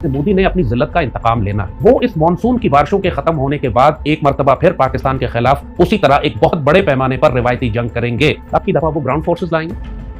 मोदी ने अपनी जिल्लत का इंतकाम लेना है। वो इस मॉनसून की बारिशों के खत्म होने के बाद एक मरतबा फिर पाकिस्तान के खिलाफ उसी तरह एक बहुत बड़े पैमाने पर रिवायती जंग करेंगे। अब की दफा वो ग्राउंड फोर्सेस लाएंगे,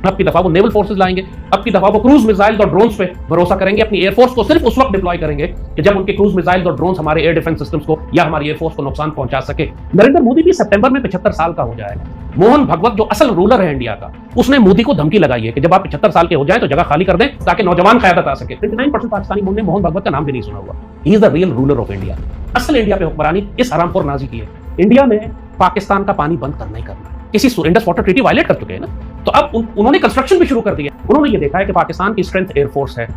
अब की दफा वो नेवल फोर्सेस लाएंगे, अब की दफा वो क्रूज मिसाइल्स और ड्रोन्स पे भरोसा करेंगे। अपनी एयरफोर्स को सिर्फ उस वक्त डिप्लॉय करेंगे कि जब उनके क्रूज मिसाइल्स और ड्रोन्स हमारे एयर डिफेंस सिस्टम्स को या हमारी एयरफोर्स को नुकसान पहुंचा सके। नरेंद्र मोदी भी सितंबर में 75 साल का हो जाएगा। मोहन भगवत जो असल रूलर है इंडिया का, उसने मोदी को धमकी लगाई है कि जब आप 75 साल के हो जाए तो जगह खाली कर दें ताकि नौजवान क़यादत आ सके। 99% पाकिस्तानी मुल्क ने मोहन भगवत का नाम भी नहीं सुना हुआ। He is the real ruler of India. असल इंडिया पे हुक्मरानी इस हरामखोर नाजी की है। इंडिया ने पाकिस्तान का पानी बंद करना ही करना। किसी इंडस वाटर ट्रीटी वायलेट कर चुके हैं ना, तो अब उन्होंने कंस्ट्रक्शन भी शुरू कर दिया। उन्होंने ये देखा है कि पाकिस्तान की स्ट्रेंथ एयरफोर्स है,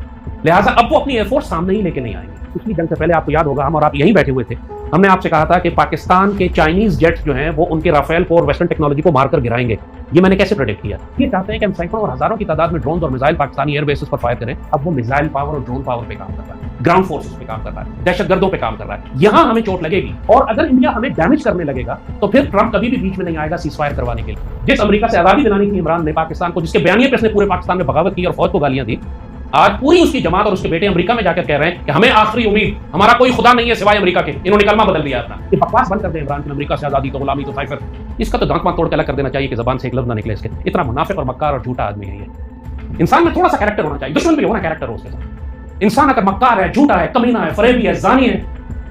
लिहाजा अब वो अपनी एयरफोर्स सामने ही लेके नहीं आएंगे। पिछली जंग से पहले आपको याद होगा, हम और आप यहीं बैठे हुए थे, हमने आपसे कहा था कि पाकिस्तान के चाइनीज जेट्स जो हैं वो उनके राफेल को और वेस्टर्न टेक्नोलॉजी को मारकर गिराएंगे। ये मैंने कैसे प्रेडिक्ट किया? ये चाहते हैं कि हम सैकड़ों और हजारों की तादाद में ड्रोन और मिसाइल पाकिस्तानी एयरबेसेस पर फायर करें। अब वो मिसाइल पावर और ड्रोन पावर पे काम कर रहा है, ग्राउंड फोर्सेस पे काम कर रहा है, दहशतगर्दों पे काम कर रहा है। यहां हमें चोट लगेगी और अगर इंडिया हमें डैमेज करने लगेगा तो फिर ट्रंप कभी भी बीच में नहीं आएगा सीजफायर करवाने के लिए। जिस अमेरिका से आजादी दिलानी थी इमरान ने पाकिस्तान को, जिसके बयानिए पे उसने पूरे पाकिस्तान में बगावत की और फौज को गालियां दी, आज पूरी उसकी जमात और उसके बेटे अमेरिका में जाकर कह रहे हैं कि हमें आखिरी उम्मीद, हमारा कोई खुदा नहीं है सिवाय अमेरिका के। इन्होंने कलमा बदल दिया अपना। ये बकवास बंद कर दें इमरान की, अमेरिका से आजादी तो गुलामी तो साइफर। इसका तो दांत तोड़ के अलग कर देना चाहिए कि जबान से एक लफ्ज ना निकले इसके। इतना मुनाफिक और मक्कार और झूठा आदमी है ये। इंसान में थोड़ा सा कैरेक्टर होना चाहिए, दुश्मन भी होना कैरेक्टर हो उसके साथ। इंसान अगर मक्कार है, झूठा है, कमीना है, फरेबी है, जानी है,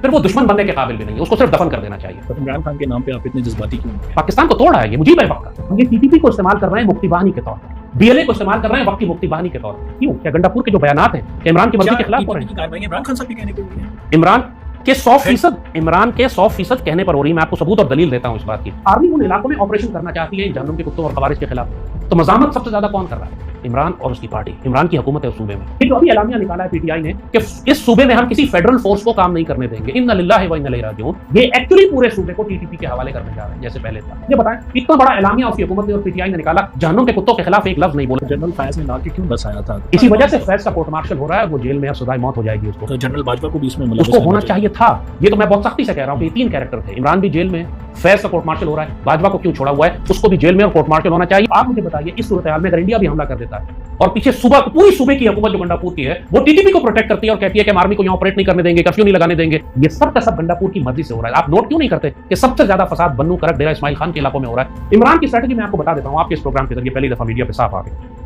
फिर वो दुश्मन बनने के काबिल भी नहीं है। उसको सिर्फ दफन कर देना चाहिए। तो इमरान खान के नाम पे आप इतने जज्बाती क्यों हैं? पाकिस्तान को तोड़ा है ये मुजीब है वक्त। ये टीटीपी को इस्तेमाल कर रहे हैं मुक्ति बहानी के तौर पर, बीएलए को इस्तेमाल कर रहे हैं वक्त की मुक्ति बहानी के तौर पर। क्यों? क्या गंडापुर के जो बयानात हैं इमरान की मर्जी के खिलाफ हो रहे हैं? इमरान खान साहब के कहने पे हुई है। इमरान के 100% कहने पर हो रही है। मैं आपको सबूत और दलील देता हूं इस बात की। आर्मी उन इलाकों में ऑपरेशन करना चाहती है जहन्नुम के कुत्तों और खवारिज के खिलाफ, तो मज़ामत सबसे ज्यादा कौन कर रहा है? इमरान और उसकी पार्टी। इमरान की हुकूमत है उस सूबे में। जो अभी एलामिया निकाला है पीटीआई ने कि इस सूबे में हम किसी फेडरल फोर्स को काम नहीं करने देंगे, इन्ना लिल्लाहि व इन्ना इलैहि राजिऊन। ये एक्चुअली पूरे सूबे को टीटीपी के हवाले करने जा रहे हैं जैसे पहले था। ये बताएं, इतना बड़ा एलामिया उसकी हुकूमत ने और पीटीआई ने निकाला, जहन्नुम के कुत्तों के खिलाफ एक लफ्ज नहीं बोला। जनरल फैज ने लाके क्यों बसाया था? इसी वजह से फैज का कोर्ट मार्शल हो रहा है, वो जेल में अब सजाए मौत हो जाएगी उसको। तो जनरल बाजवा को भी इसमें उसको होना चाहिए था। ये तो मैं बहुत सख्ती से कह रहा हूँ कि 3 कैरेक्टर थे। इमरान भी जेल में, फैज का कोर्ट मार्शल हो रहा है, बाजवा को क्यों छोड़ा हुआ है? उसको भी जेल में और कोर्ट मार्शल होना चाहिए। आप मुझे बताइए, इस सूरत हाल में अगर इंडिया भी हमला कर देता है और पीछे सुबह पूरी सूबे की हुकूमत जो गंडापुर की है वो टीटीपी को प्रोटेक्ट करती है और कहती है कि आर्मी को यहाँ ऑपरेट नहीं करने देंगे, कर्फ्यू नहीं लगाने देंगे, ये सब का सब गंडापुर की मर्जी से हो रहा है। आप नोट क्यों नहीं करते कि सबसे ज्यादा फसाद बन्नू, करक, डेरा इस्माइल खान के इलाकों में हो रहा है? इमरान की स्ट्रेटजी मैं आपको बता देता हूँ आपके इस प्रोग्राम के जरिए, पहली दफा मीडिया पे साफ आ गई।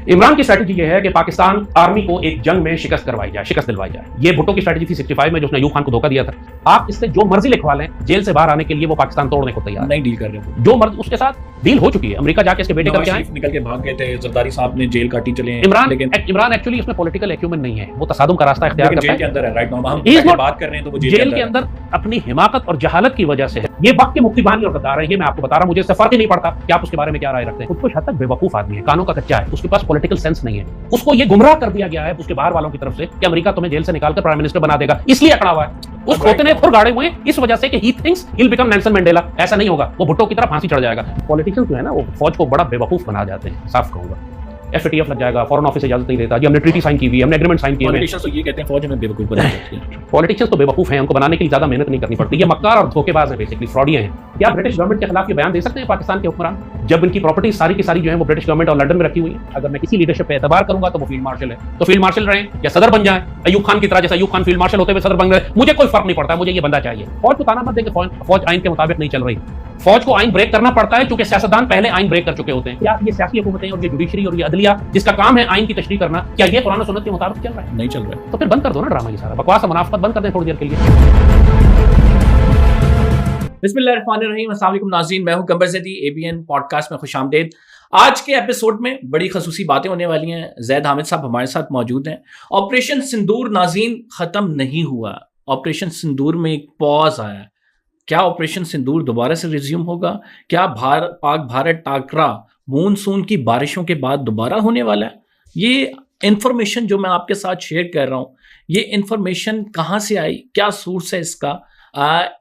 इमरान की स्ट्रेटजी ये है कि पाकिस्तान आर्मी को एक जंग में शिकस्त करवाई जाए, शिकस्त दिलवाई जाए। ये भुट्टो की स्ट्रेटजी थी 65 में, जो उसने अयूब खान को धोखा दिया था। आप इससे जो मर्जी लिखवा लें, जेल से बाहर आने के लिए वो पाकिस्तान तोड़ने को तैयार नहीं डील कर रहे हो। जो मर्जी उसके साथ डील हो चुकी है। अमेरिका जाके इसके बेटे करके आए, निकल के भाग गए थे, जरदारी साहब ने जेल काटी चले। इमरान एक्चुअली उसमें पॉलिटिकल एक्यूमेंट नहीं है, वो तसादुम का रास्ता इख्तियार करता है। जेल के अंदर है राइट नाउ, हम बात कर रहे हैं तो वो जेल के अंदर अपनी हिमाकत और जहालत की वजह से है। ये वक्त के मुक्ति बहानी और गद्दार है, ये मैं आपको बता रहा हूं। मुझे इससे फर्क ही नहीं पड़ता कि आप उसके बारे में क्या राय रखते हैं। कुछ हद तक बेवकूफ आदमी है, कानों का कच्चा है, उसके पास पॉलिटिकल सेंस नहीं है। उसको ये गुमराह कर दिया गया है उसके बाहर वालों की तरफ से कि अमेरिका तुम्हें जेल से निकालकर प्राइम मिनिस्टर बना देगा, इसलिए अकड़ा हुआ है। उस खोते ने खुर गाड़े हुए इस वजह से कि he thinks he will become Nelson Mandela. ऐसा नहीं होगा, वो भुट्टो की तरफ फांसी चढ़ जाएगा। पॉलिटिशियंस जो है ना, वो फौज को बड़ा बेवकूफ बना जाते हैं, साफ कहूंगा। एफएटीएफ लग जाएगा, फॉरेन ऑफिस इजाजत नहीं देता जी, हमने ट्रीटी साइन की हुई है, हमने एग्रीमेंट साइन किए हैं। पॉलिटिशियंस तो ये कहते हैं फौज में बेवकूफ बना देती है। पॉलिटिशियंस तो बेवकूफ हैं, उनको बनाने के लिए ज्यादा मेहनत नहीं करनी पड़ती। ये मक्कार और धोखेबाज है, बेसिकली फ्रॉडिया हैं। क्या ब्रिटिश गवर्नमेंट के खिलाफ ये बयान दे सकते हैं पाकिस्तान के हुक्मरान, जब इनकी प्रॉपर्टी सारी की सारी जो है वो ब्रिटिश गवर्नमेंट और लंदन में रखी हुई है? अगर मैं किसी लीडरशिप पे एतबार करूंगा तो वो फील्ड मार्शल है, तो फील्ड मार्शल रहे या सदर बन जाए अयूब खान की तरह। जैसे अयूब खान फील्ड मार्शल होते हुए सदर बन गए, मुझे कोई फर्क नहीं पड़ता, मुझे ये बंदा चाहिए। फौज को ताना मत दें कि फौज आइन के मुताबिक नहीं चल रही। फौज को आइन ब्रेक करना पड़ता है क्योंकि सियासतदान पहले आइन ब्रेक कर चुके होते हैं। क्या ये सियासी हुकूमतें और ये जुडिशरी और ये अदलिया जिसका काम है आइन की तशरीह करना, क्या ये कुरान और सुन्नत के मुताबिक चल रहा है? नहीं चल रहा है। तो फिर बंद कर दो ना ड्रामा, ये सारा बकवास और मुनाफिकत बंद कर दें थोड़ी देर के लिए। बिस्मिल्लाहिर्रहमानिर्रहीम, अस्सलाम वालेकुम नाज़रीन, मैं हूं कंबर ज़ैदी, एबीएन पॉडकास्ट में खुशामदीद। आज के एपिसोड में बड़ी खसूसी बातें होने वाली हैं। जैद हामिद साहब हमारे साथ मौजूद हैं। ऑपरेशन सिंदूर नाज़रीन ख़त्म नहीं हुआ। ऑपरेशन सिंदूर में एक पॉज आया। क्या ऑपरेशन सिंदूर दोबारा से रिज्यूम होगा? क्या पाक भारत टाकरा मानसून की बारिशों के बाद दोबारा होने वाला है? ये इंफॉर्मेशन जो मैं आपके साथ शेयर कर रहा हूँ, ये इंफॉर्मेशन कहाँ से आई, क्या सोर्स है इसका,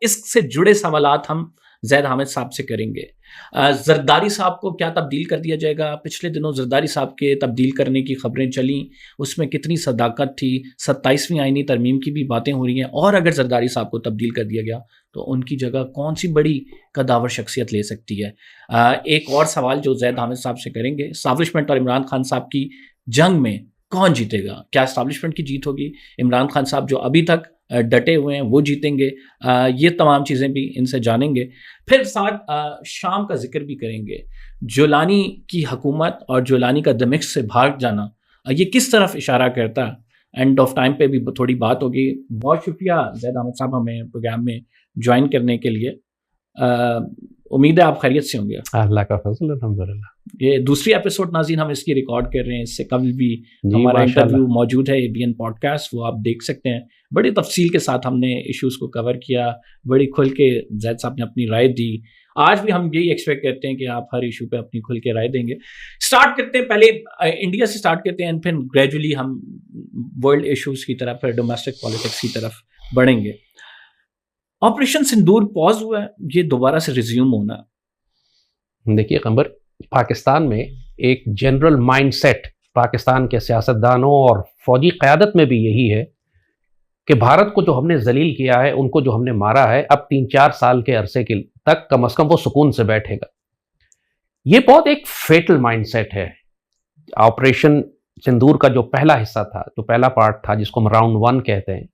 इससे जुड़े सवालात हम जैद हामिद साहब से करेंगे। जरदारी साहब को क्या तब्दील कर दिया जाएगा? पिछले दिनों जरदारी साहब के तब्दील करने की खबरें चली, उसमें कितनी सदाकत थी? 27वीं आईनी तरमीम की भी बातें हो रही हैं। और अगर जरदारी साहब को तब्दील कर दिया गया तो उनकी जगह कौन सी बड़ी कदावर शख्सियत ले सकती है? एक और सवाल जो जैद हामिद साहब से करेंगे, एस्टैब्लिशमेंट और इमरान खान साहब की जंग में कौन जीतेगा? क्या एस्टैब्लिशमेंट की जीत होगी? इमरान खान साहब जो अभी तक डटे हुए हैं वो जीतेंगे? ये तमाम चीज़ें भी इनसे जानेंगे। फिर साथ शाम का जिक्र भी करेंगे। जोलानी की हुकूमत और जोलानी का दमिश्क से भाग जाना ये किस तरफ इशारा करता है? एंड ऑफ टाइम पे भी थोड़ी बात होगी। बहुत शुक्रिया जैद अहमद साहब हमें प्रोग्राम में ज्वाइन करने के लिए। उम्मीद है आप खैरियत से होंगे। अल्लाह का फजल, अल्हम्दुलिल्लाह। ये दूसरी एपिसोड नाज़रीन हम इसकी रिकॉर्ड कर रहे हैं। इससे कभी भी जी, हमारा माशाल्लाह। इंटरव्यू मौजूद है एबीएन पॉडकास्ट, वो आप देख सकते हैं। बड़ी तफसील के साथ हमने इश्यूज़ को कवर किया, बड़ी खुल के जैद साहब ने अपनी राय दी। आज भी हम यही एक्सपेक्ट करते हैं कि आप हर इशू पे अपनी खुल के राय देंगे। स्टार्ट करते हैं, पहले इंडिया से स्टार्ट करते हैं, फिर ग्रेजुअली हम वर्ल्ड इश्यूज़ की तरफ, फिर डोमेस्टिक पॉलिटिक्स की तरफ बढ़ेंगे। ऑपरेशन सिंदूर पॉज हुआ है, ये दोबारा से रिज्यूम होना है। देखिए कमर, पाकिस्तान में एक जनरल माइंडसेट पाकिस्तान के सियासतदानों और फौजी क़यादत में भी यही है कि भारत को जो हमने जलील किया है, उनको जो हमने मारा है, अब 3-4 साल के अरसे के तक कम से कम वो सुकून से बैठेगा। ये बहुत एक फेटल माइंडसेट है। ऑपरेशन सिंदूर का जो पहला हिस्सा था, जो पहला पार्ट था, जिसको हम राउंड 1 कहते हैं,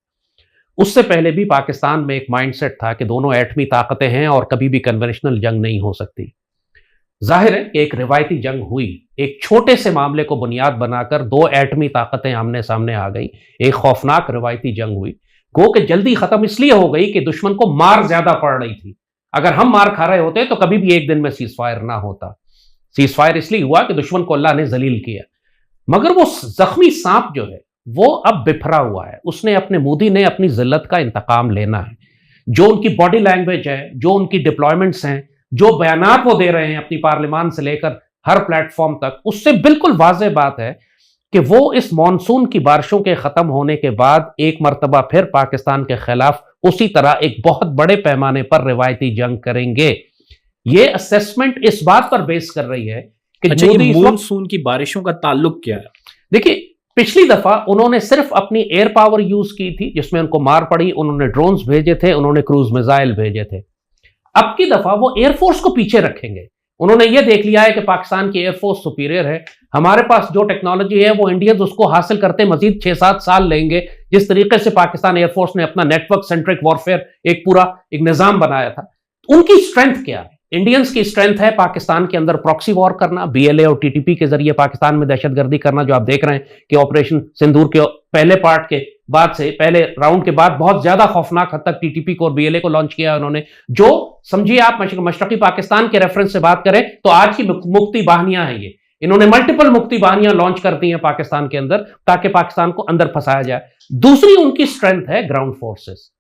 उससे पहले भी पाकिस्तान में एक माइंडसेट था कि दोनों एटमी ताकतें हैं और कभी भी कन्वेंशनल जंग नहीं हो सकती। जाहिर है कि एक रिवायती जंग हुई, एक छोटे से मामले को बुनियाद बनाकर 2 एटमी ताकतें आमने सामने आ गई, एक खौफनाक रिवायती जंग हुई। गो कि जल्दी खत्म इसलिए हो गई कि दुश्मन को मार ज्यादा पड़ रही थी। अगर हम मार खा रहे होते तो कभी भी एक दिन में सीज फायर ना होता। सीज फायर इसलिए हुआ कि दुश्मन को अल्लाह ने जलील किया। मगर वो जख्मी सांप जो है वो अब बिफरा हुआ है। उसने अपने मोदी ने अपनी जिल्लत का इंतकाम लेना है। जो उनकी बॉडी लैंग्वेज है, जो उनकी डिप्लॉयमेंट्स हैं, जो बयानात वो दे रहे हैं अपनी पार्लियामान से लेकर हर प्लेटफॉर्म तक, उससे बिल्कुल वाज़ेह बात है कि वो इस मॉनसून की बारिशों के खत्म होने के बाद एक मरतबा फिर पाकिस्तान के खिलाफ उसी तरह एक बहुत बड़े पैमाने पर रिवायती जंग करेंगे। ये असेसमेंट इस बात पर बेस कर रही है कि अच्छा, ये मॉनसून की बारिशों का ताल्लुक क्या है? देखिए, पिछली दफा उन्होंने सिर्फ अपनी एयर पावर यूज की थी, जिसमें उनको मार पड़ी। उन्होंने ड्रोन्स भेजे थे, उन्होंने क्रूज मिसाइल भेजे थे। अब की दफा वो एयरफोर्स को पीछे रखेंगे। उन्होंने ये देख लिया है कि पाकिस्तान की एयरफोर्स सुपीरियर है, हमारे पास जो टेक्नोलॉजी है वो इंडियंस उसको हासिल करते मजीद 6-7 साल लेंगे। जिस तरीके से पाकिस्तान एयरफोर्स ने अपना नेटवर्क सेंट्रिक वॉरफेयर एक पूरा एक निजाम बनाया था, उनकी स्ट्रेंथ क्या है? इंडियंस की स्ट्रेंथ है पाकिस्तान के अंदर प्रॉक्सी वॉर करना, बीएलए और टीटीपी के जरिए पाकिस्तान में दहशतगर्दी करना, जो आप देख रहे हैं कि ऑपरेशन सिंदूर के पहले पार्ट के बाद से, पहले राउंड के बाद बहुत ज्यादा खौफनाक हद तक टीटीपी को और बीएलए को लॉन्च किया उन्होंने। जो समझिए आप मशरकी पाकिस्तान के रेफरेंस से बात करें तो आज की मुक्ति बाहिनियां हैं ये। इन्होंने मल्टीपल मुक्ति बाहिनियां लॉन्च कर दी हैं पाकिस्तान के अंदर, ताकि पाकिस्तान को अंदर फंसाया जाए। दूसरी उनकी स्ट्रेंथ है ग्राउंड फोर्सेस।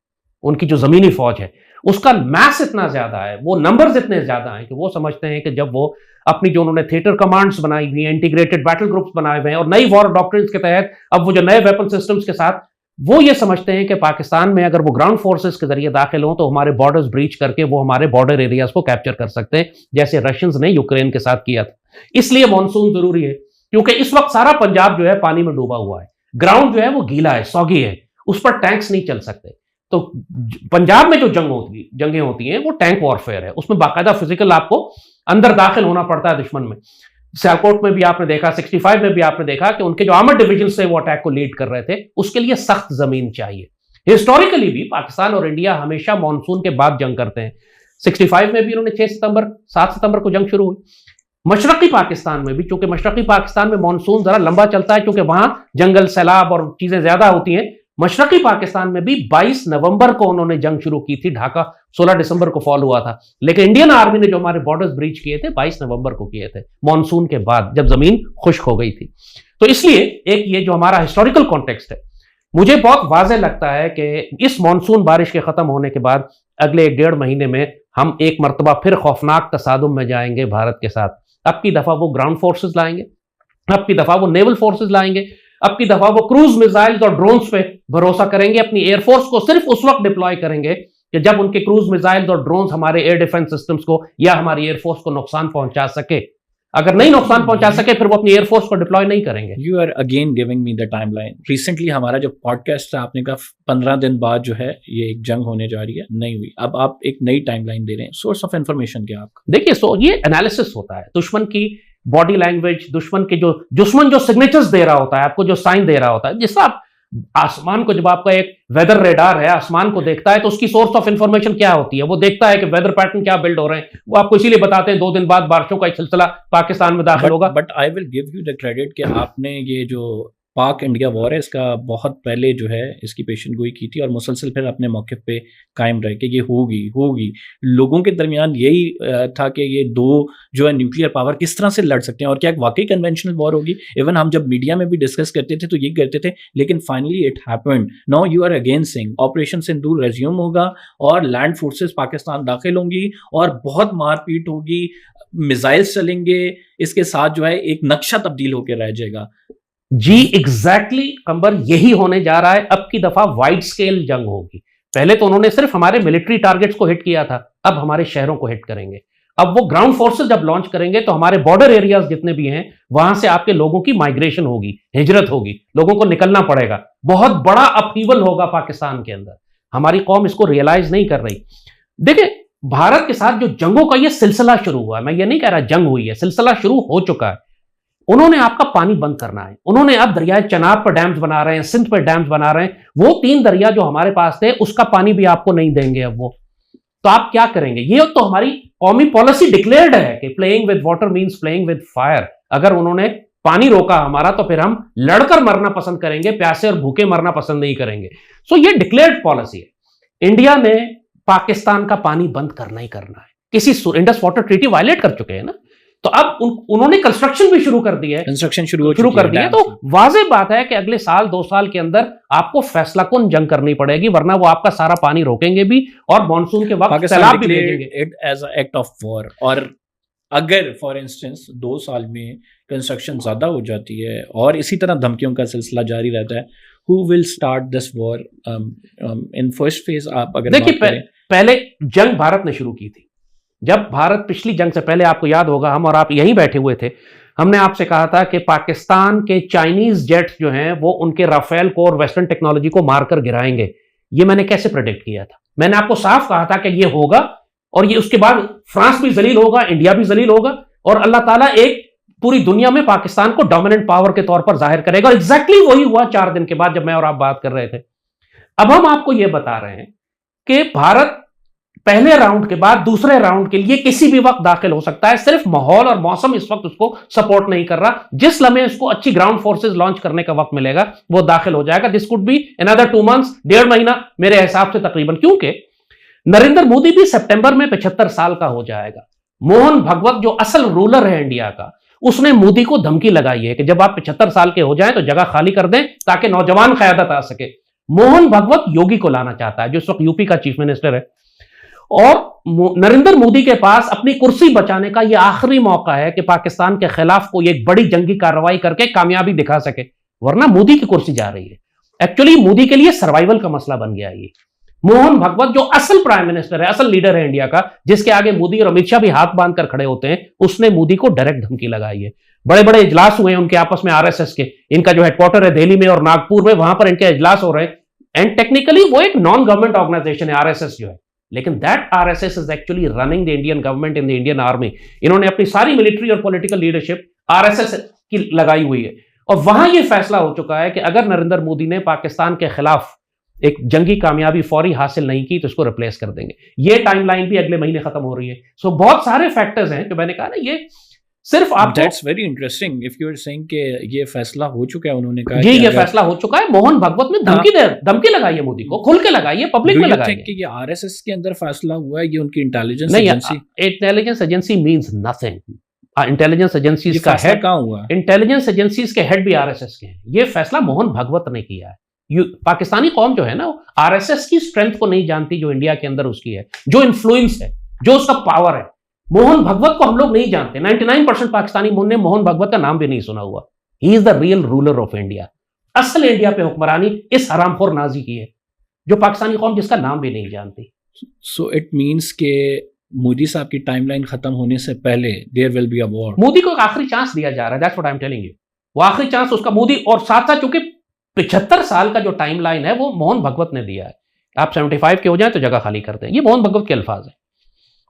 उनकी जो जमीनी फौज है उसका मैस इतना ज्यादा है, वो नंबर्स इतने ज्यादा हैं कि वो समझते हैं कि जब वो अपनी जो उन्होंने थिएटर कमांड्स बनाई हुई हैं, इंटीग्रेटेड बैटल ग्रुप्स बनाए हुए हैं और नई वॉर डॉक्ट्रिन्स के तहत अब वो जो नए वेपन सिस्टम्स के साथ, वो ये समझते हैं कि पाकिस्तान में अगर वो ग्राउंड फोर्सेस के जरिए दाखिल हों तो हमारे बॉर्डर्स ब्रीच करके वो हमारे बॉर्डर एरियाज को कैप्चर कर सकते हैं, जैसे रशियंस ने यूक्रेन के साथ किया था। इसलिए मॉनसून जरूरी है, क्योंकि इस वक्त सारा पंजाब जो है पानी में डूबा हुआ है, ग्राउंड जो है वो गीला है, सॉगी है, उस पर टैंक्स नहीं चल सकते। तो पंजाब में जो जंगें होती हैं वो टैंक वॉरफेयर है, उसमें बाकायदा फिजिकल आपको अंदर दाखिल होना पड़ता है दुश्मन में। सियालकोट में भी आपने देखा, 65 में भी आपने देखा कि उनके जो आर्मर्ड डिवीजन से वो अटैक को लीड कर रहे थे, उसके लिए सख्त जमीन चाहिए। हिस्टोरिकली भी पाकिस्तान और इंडिया हमेशा मॉनसून के बाद जंग करते हैं। 65 में भी उन्होंने 7 सितंबर को जंग शुरू हुई। मशरकी पाकिस्तान में भी, चूंकि मशरकी पाकिस्तान में मॉनसून जरा लंबा चलता है, क्योंकि वहां जंगल, सैलाब और चीजें ज्यादा होती हैं, मशरकी पाकिस्तान में भी 22 नवंबर को उन्होंने जंग शुरू की थी। ढाका 16 दिसंबर को फॉल हुआ था, लेकिन इंडियन आर्मी ने जो हमारे बॉर्डर्स ब्रीच किए थे 22 नवंबर को किए थे, मॉनसून के बाद, जब जमीन खुश्क हो गई थी। तो इसलिए एक ये जो हमारा हिस्टोरिकल कॉन्टेक्स्ट है, मुझे बहुत वाज़ेह लगता है कि इस मॉनसून बारिश के खत्म होने के बाद अगले 1-1.5 महीने में हम एक मरतबा फिर खौफनाक तसादुम में जाएंगे भारत के साथ। अब की दफा वो ग्राउंड फोर्सेस लाएंगे, अब की दफा वो नेवल फोर्सेस लाएंगे, अब की दफा वो क्रूज मिसाइल्स और ड्रोन्स पे भरोसा करेंगे। अपनी एयरफोर्स को सिर्फ उस वक्त डिप्लॉय करेंगे कि जब उनके क्रूज मिसाइल्स और ड्रोन्स हमारे एयर डिफेंस सिस्टम्स को या हमारी एयरफोर्स को नुकसान पहुंचा सके। अगर नहीं नुकसान पहुंचा सके फिर वो अपनी एयरफोर्स को डिप्लॉय नहीं करेंगे। You are again giving me the timeline. Recently हमारा जो पॉडकास्ट था, आपने कहा 15 दिन बाद जो है ये एक जंग होने जा रही है, नहीं हुई। अब आप एक नई टाइमलाइन दे रहे हैं, सोर्स ऑफ इंफॉर्मेशन क्या आपका? देखिए, ये एनालिसिस होता है दुश्मन की बॉडी लैंग्वेज, दुश्मन जो सिग्नेचर्स दे रहा होता है आपको, जो साइन दे रहा होता है, जिससे आप आसमान को, जब आपका एक वेदर रेडार है आसमान को देखता है तो उसकी सोर्स ऑफ इंफॉर्मेशन क्या होती है, वो देखता है कि वेदर पैटर्न क्या बिल्ड हो रहे हैं, वो आपको इसीलिए बताते हैं 2 दिन बाद बारिशों का एक सिलसिला पाकिस्तान में दाखिल होगा। But I will give you the credit कि आपने ये जो पाक इंडिया वॉर है इसका बहुत पहले जो है इसकी पेशन गोई की थी और मुसलसल फिर अपने मौके पे कायम रहे कि ये होगी। लोगों के दरमियान यही था कि ये दो जो है न्यूक्लियर पावर किस तरह से लड़ सकते हैं और क्या वाकई कन्वेंशनल वॉर होगी। इवन हम जब मीडिया में भी डिस्कस करते थे तो ये करते थे, लेकिन finally it happened. Now you are again saying operation Sindoor resume होगा और लैंड फोर्सेस पाकिस्तान दाखिल होंगी और बहुत मारपीट होगी, मिसाइल्स चलेंगे, इसके साथ जो है एक नक्शा तब्दील होकर रह जाएगा। जी एग्जैक्टली कंबर, यही होने जा रहा है। अब की दफा वाइड स्केल जंग होगी। पहले तो उन्होंने सिर्फ हमारे मिलिट्री टारगेट्स को हिट किया था, अब हमारे शहरों को हिट करेंगे। अब वो ग्राउंड फोर्सेस जब लॉन्च करेंगे तो हमारे बॉर्डर एरियाज जितने भी हैं वहां से आपके लोगों की माइग्रेशन होगी, हिजरत होगी, लोगों को निकलना पड़ेगा। बहुत बड़ा अपहीवल होगा पाकिस्तान के अंदर। हमारी कौम इसको रियलाइज नहीं कर रही। देखिए, भारत के साथ जो जंगों का ये सिलसिला शुरू हुआ है, मैं ये नहीं कह रहा जंग हुई है, सिलसिला शुरू हो चुका है। उन्होंने आपका पानी बंद करना है। उन्होंने अब दरियाए चनाब पर डैम्स बना रहे हैं, सिंध पर डैम्स बना रहे हैं। वो 3 दरिया जो हमारे पास थे उसका पानी भी आपको नहीं देंगे अब वो। तो आप क्या करेंगे? ये तो हमारी कौमी पॉलिसी डिक्लेयर्ड है कि playing with water means playing with fire. अगर उन्होंने पानी रोका हमारा तो फिर हम लड़कर मरना पसंद करेंगे, प्यासे और भूखे मरना पसंद नहीं करेंगे। सो ये डिक्लेयर्ड पॉलिसी है। इंडिया ने पाकिस्तान का पानी बंद करना ही करना है। किसी इंडस वाटर ट्रीटी वायलेट कर चुके हैं ना, तो अब उन्होंने कंस्ट्रक्शन भी शुरू कर दी है, कंस्ट्रक्शन शुरू कर दी है। तो वाज़ेह बात है कि अगले साल 2 साल के अंदर आपको फैसला कुन जंग करनी पड़ेगी, वरना वो आपका सारा पानी रोकेंगे भी और मॉनसून के वक्त सैलाब भी भेजेंगे। It is a act of war. और अगर फॉर इंस्टेंस 2 साल में कंस्ट्रक्शन ज्यादा हो जाती है और इसी तरह धमकियों का सिलसिला जारी रहता है, who will start this war in first phase? आप अगर देखिए, पहले जंग भारत ने शुरू की थी। जब भारत पिछली जंग से पहले, आपको याद होगा, हम और आप यहीं बैठे हुए थे, हमने आपसे कहा था कि पाकिस्तान के चाइनीज जेट्स जो हैं वो उनके राफेल को और वेस्टर्न टेक्नोलॉजी को मारकर गिराएंगे। ये मैंने कैसे प्रेडिक्ट किया था? मैंने आपको साफ कहा था कि ये होगा और ये उसके बाद फ्रांस भी जलील होगा, इंडिया भी जलील होगा और अल्लाह ताला एक पूरी दुनिया में पाकिस्तान को डोमिनेंट पावर के तौर पर जाहिर करेगा। और एग्जैक्टली वही हुआ 4 दिन के बाद जब मैं और आप बात कर रहे थे। अब हम आपको यह बता रहे हैं कि भारत पहले राउंड के बाद दूसरे राउंड के लिए किसी भी वक्त दाखिल हो सकता है। सिर्फ माहौल और मौसम इस वक्त उसको सपोर्ट नहीं कर रहा। जिस लम्हे उसको अच्छी ग्राउंड फोर्सेस लॉन्च करने का वक्त मिलेगा वो दाखिल हो जाएगा। This could be another 2 months, 1.5 महीना मेरे हिसाब से तकरीबन, क्योंकि नरेंद्र मोदी भी सितंबर में 75 साल का हो जाएगा। मोहन भगवत जो असल रूलर है इंडिया का, उसने मोदी को धमकी लगाई है कि जब आप 75 साल के हो जाएं तो जगह खाली कर दें ताकि नौजवान क़यादत आ सके। मोहन भगवत योगी को लाना चाहता है जो इस वक्त यूपी का चीफ मिनिस्टर है, और नरेंद्र मोदी के पास अपनी कुर्सी बचाने का यह आखिरी मौका है कि पाकिस्तान के खिलाफ कोई एक बड़ी जंगी कार्रवाई करके कामयाबी दिखा सके, वरना मोदी की कुर्सी जा रही है। एक्चुअली मोदी के लिए सर्वाइवल का मसला बन गया ये। मोहन भगवत जो असल प्राइम मिनिस्टर है, असल लीडर है इंडिया का, जिसके आगे मोदी और अमित शाह भी हाथ बांधकर खड़े होते हैं, उसने मोदी को डायरेक्ट धमकी लगाई है। बड़े बड़े इजलास हुए हैं उनके आपस में, आरएसएस के, इनका जो हेडक्वार्टर है दिल्ली में और नागपुर में, वहां पर इनके इजलास हो रहे हैं। एंड टेक्निकली वो एक नॉन गवर्नमेंट ऑर्गेनाइजेशन है आरएसएस जो है, लेकिन that RSS is actually running the Indian government in the Indian army. इन्होंने अपनी सारी मिलिट्री और पॉलिटिकल लीडरशिप आरएसएस की लगाई हुई है। और वहां यह फैसला हो चुका है कि अगर नरेंद्र मोदी ने पाकिस्तान के खिलाफ एक जंगी कामयाबी फौरी हासिल नहीं की तो इसको रिप्लेस कर देंगे। ये टाइमलाइन भी अगले महीने खत्म हो रही है। सो बहुत सारे फैक्टर्स हैं जो मैंने कहा ना, ये सिर्फ आप, that's very interesting if you are saying कि ये फैसला हो चुका है। उन्होंने कहा जी ये फैसला हो चुका है। मोहन भगवत ने धमकी लगाई है मोदी को, खुल के लगाई है, पब्लिक में लगाई है कि ये आरएसएस के अंदर फैसला हुआ है, ये उनकी intelligence agency. Intelligence agency means nothing. Intelligence agencies का हेड कहां हुआ? इंटेलिजेंस एजेंसीज के हेड भी आरएसएस के हैं। ये फैसला मोहन भगवत ने किया है। पाकिस्तानी कौम जो है ना, आरएसएस की स्ट्रेंथ को नहीं जानती जो इंडिया के अंदर उसकी है, जो इन्फ्लुएंस है, जो उसका पावर है। मोहन भगवत को हम लोग नहीं जानते। 99% पाकिस्तानी ने मोहन भगवत का नाम भी नहीं सुना हुआ। He is the real ruler of India. असल इंडिया पे हुक्मरानी इस हरामखोर नाजी की है, जो पाकिस्तानी कौम जिसका नाम भी नहीं जानती। सो इट मींस के मोदी साहब की टाइमलाइन खत्म होने से पहले there will be a war. Modi को एक आखिरी चांस दिया जा रहा है। That's what I am telling you. वो आखिरी चांस उसका मोदी, और साथ साथ चूंकि 75 साल का जो टाइमलाइन है वो मोहन भगवत ने दिया है। आप 75 के हो जाए तो जगह खाली कर दें। ये मोहन भगवत के अल्फाज है।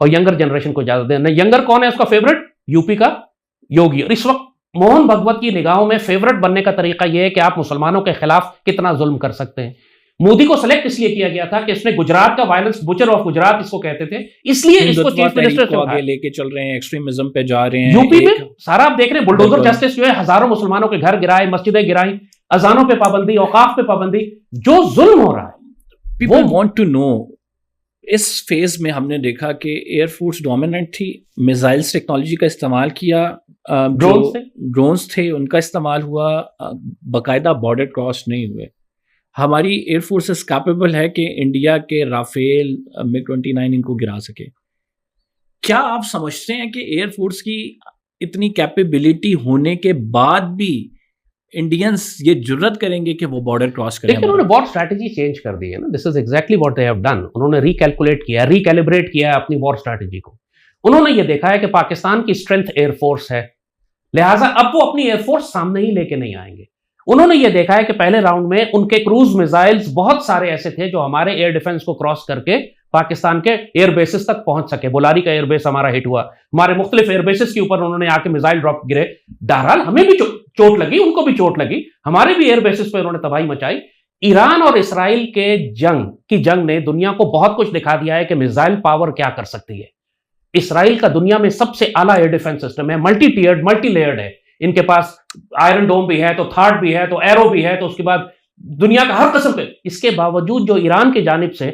और यंगर जनरेशन को इजाजत देना। यंगर कौन है उसका फेवरेट? यूपी का योगी। और इस वक्त मोहन भगवत की निगाहों में फेवरेट बनने का तरीका यह है कि आप मुसलमानों के खिलाफ कितना जुल्म कर सकते हैं। मोदी को सेलेक्ट इसलिए किया गया था कि इसने गुजरात का वायलेंस, बुचर ऑफ गुजरात इसको कहते थे, इसलिए इसको चीफ मिनिस्टर से आगे लेके चल रहे हैं, एक्सट्रीमिज्म पे जा रहे हैं। यूपी में सारा आप देख रहे हैं, बुलडोजर जस्टिस जो है, हजारों मुसलमानों के घर गिराए, मस्जिदें गिराई, अजानों पे पाबंदी, औकाफ पे पाबंदी, जो जुल्म हो रहा है। पीपल वांट टू नो, इस फेज में हमने देखा कि एयरफोर्स डोमिनेंट थी, मिसाइल्स टेक्नोलॉजी का इस्तेमाल किया, ड्रोन्स थे उनका इस्तेमाल हुआ, बाकायदा बॉर्डर क्रॉस नहीं हुए। हमारी एयरफोर्सेस कैपेबल है कि इंडिया के राफेल, MiG-29 इनको गिरा सके। क्या आप समझते हैं कि एयरफोर्स की इतनी कैपेबिलिटी होने के बाद भी इंडियंस ये जुर्रत करेंगे कि वो बॉर्डर क्रॉस करें? लेकिन उन्होंने वॉर स्ट्रैटेजी चेंज कर दी है ना। This is exactly what they have done. उन्होंने रिकैलकुलेट किया, रिकैलिब्रेट किया अपनी वॉर स्ट्रैटेजी को। उन्होंने ये देखा है कि पाकिस्तान की स्ट्रेंथ एयरफोर्स है, लिहाजा अब वो अपनी एयरफोर्स सामने ही लेके नहीं आएंगे। उन्होंने ये देखा है कि पहले राउंड में उनके क्रूज मिसाइल्स बहुत सारे ऐसे थे जो हमारे एयर डिफेंस को क्रॉस करके पाकिस्तान के एयर बेसिस तक पहुंच सके। बोलारी का एयरबेस हमारा हिट हुआ, हमारे मुख्तलिफ एयरबेसिस के ऊपर उन्होंने आके मिसाइल ड्रॉप गिरे। बहरहाल हमें भी चोट लगी, उनको भी चोट लगी, हमारे भी एयरबेसिस पे उन्होंने तबाही मचाई। ईरान और इसराइल के जंग ने दुनिया को बहुत कुछ दिखा दिया है कि मिसाइल पावर क्या कर सकती है। इसराइल का दुनिया में सबसे आला एयर डिफेंस सिस्टम है, मल्टी टियर्ड, मल्टी लेयर्ड है। इनके पास आयरन डोम भी है, तो थार्ड भी है, तो एरो भी है, तो उसके बाद दुनिया का हर किस्म के। इसके बावजूद जो ईरान की जानिब से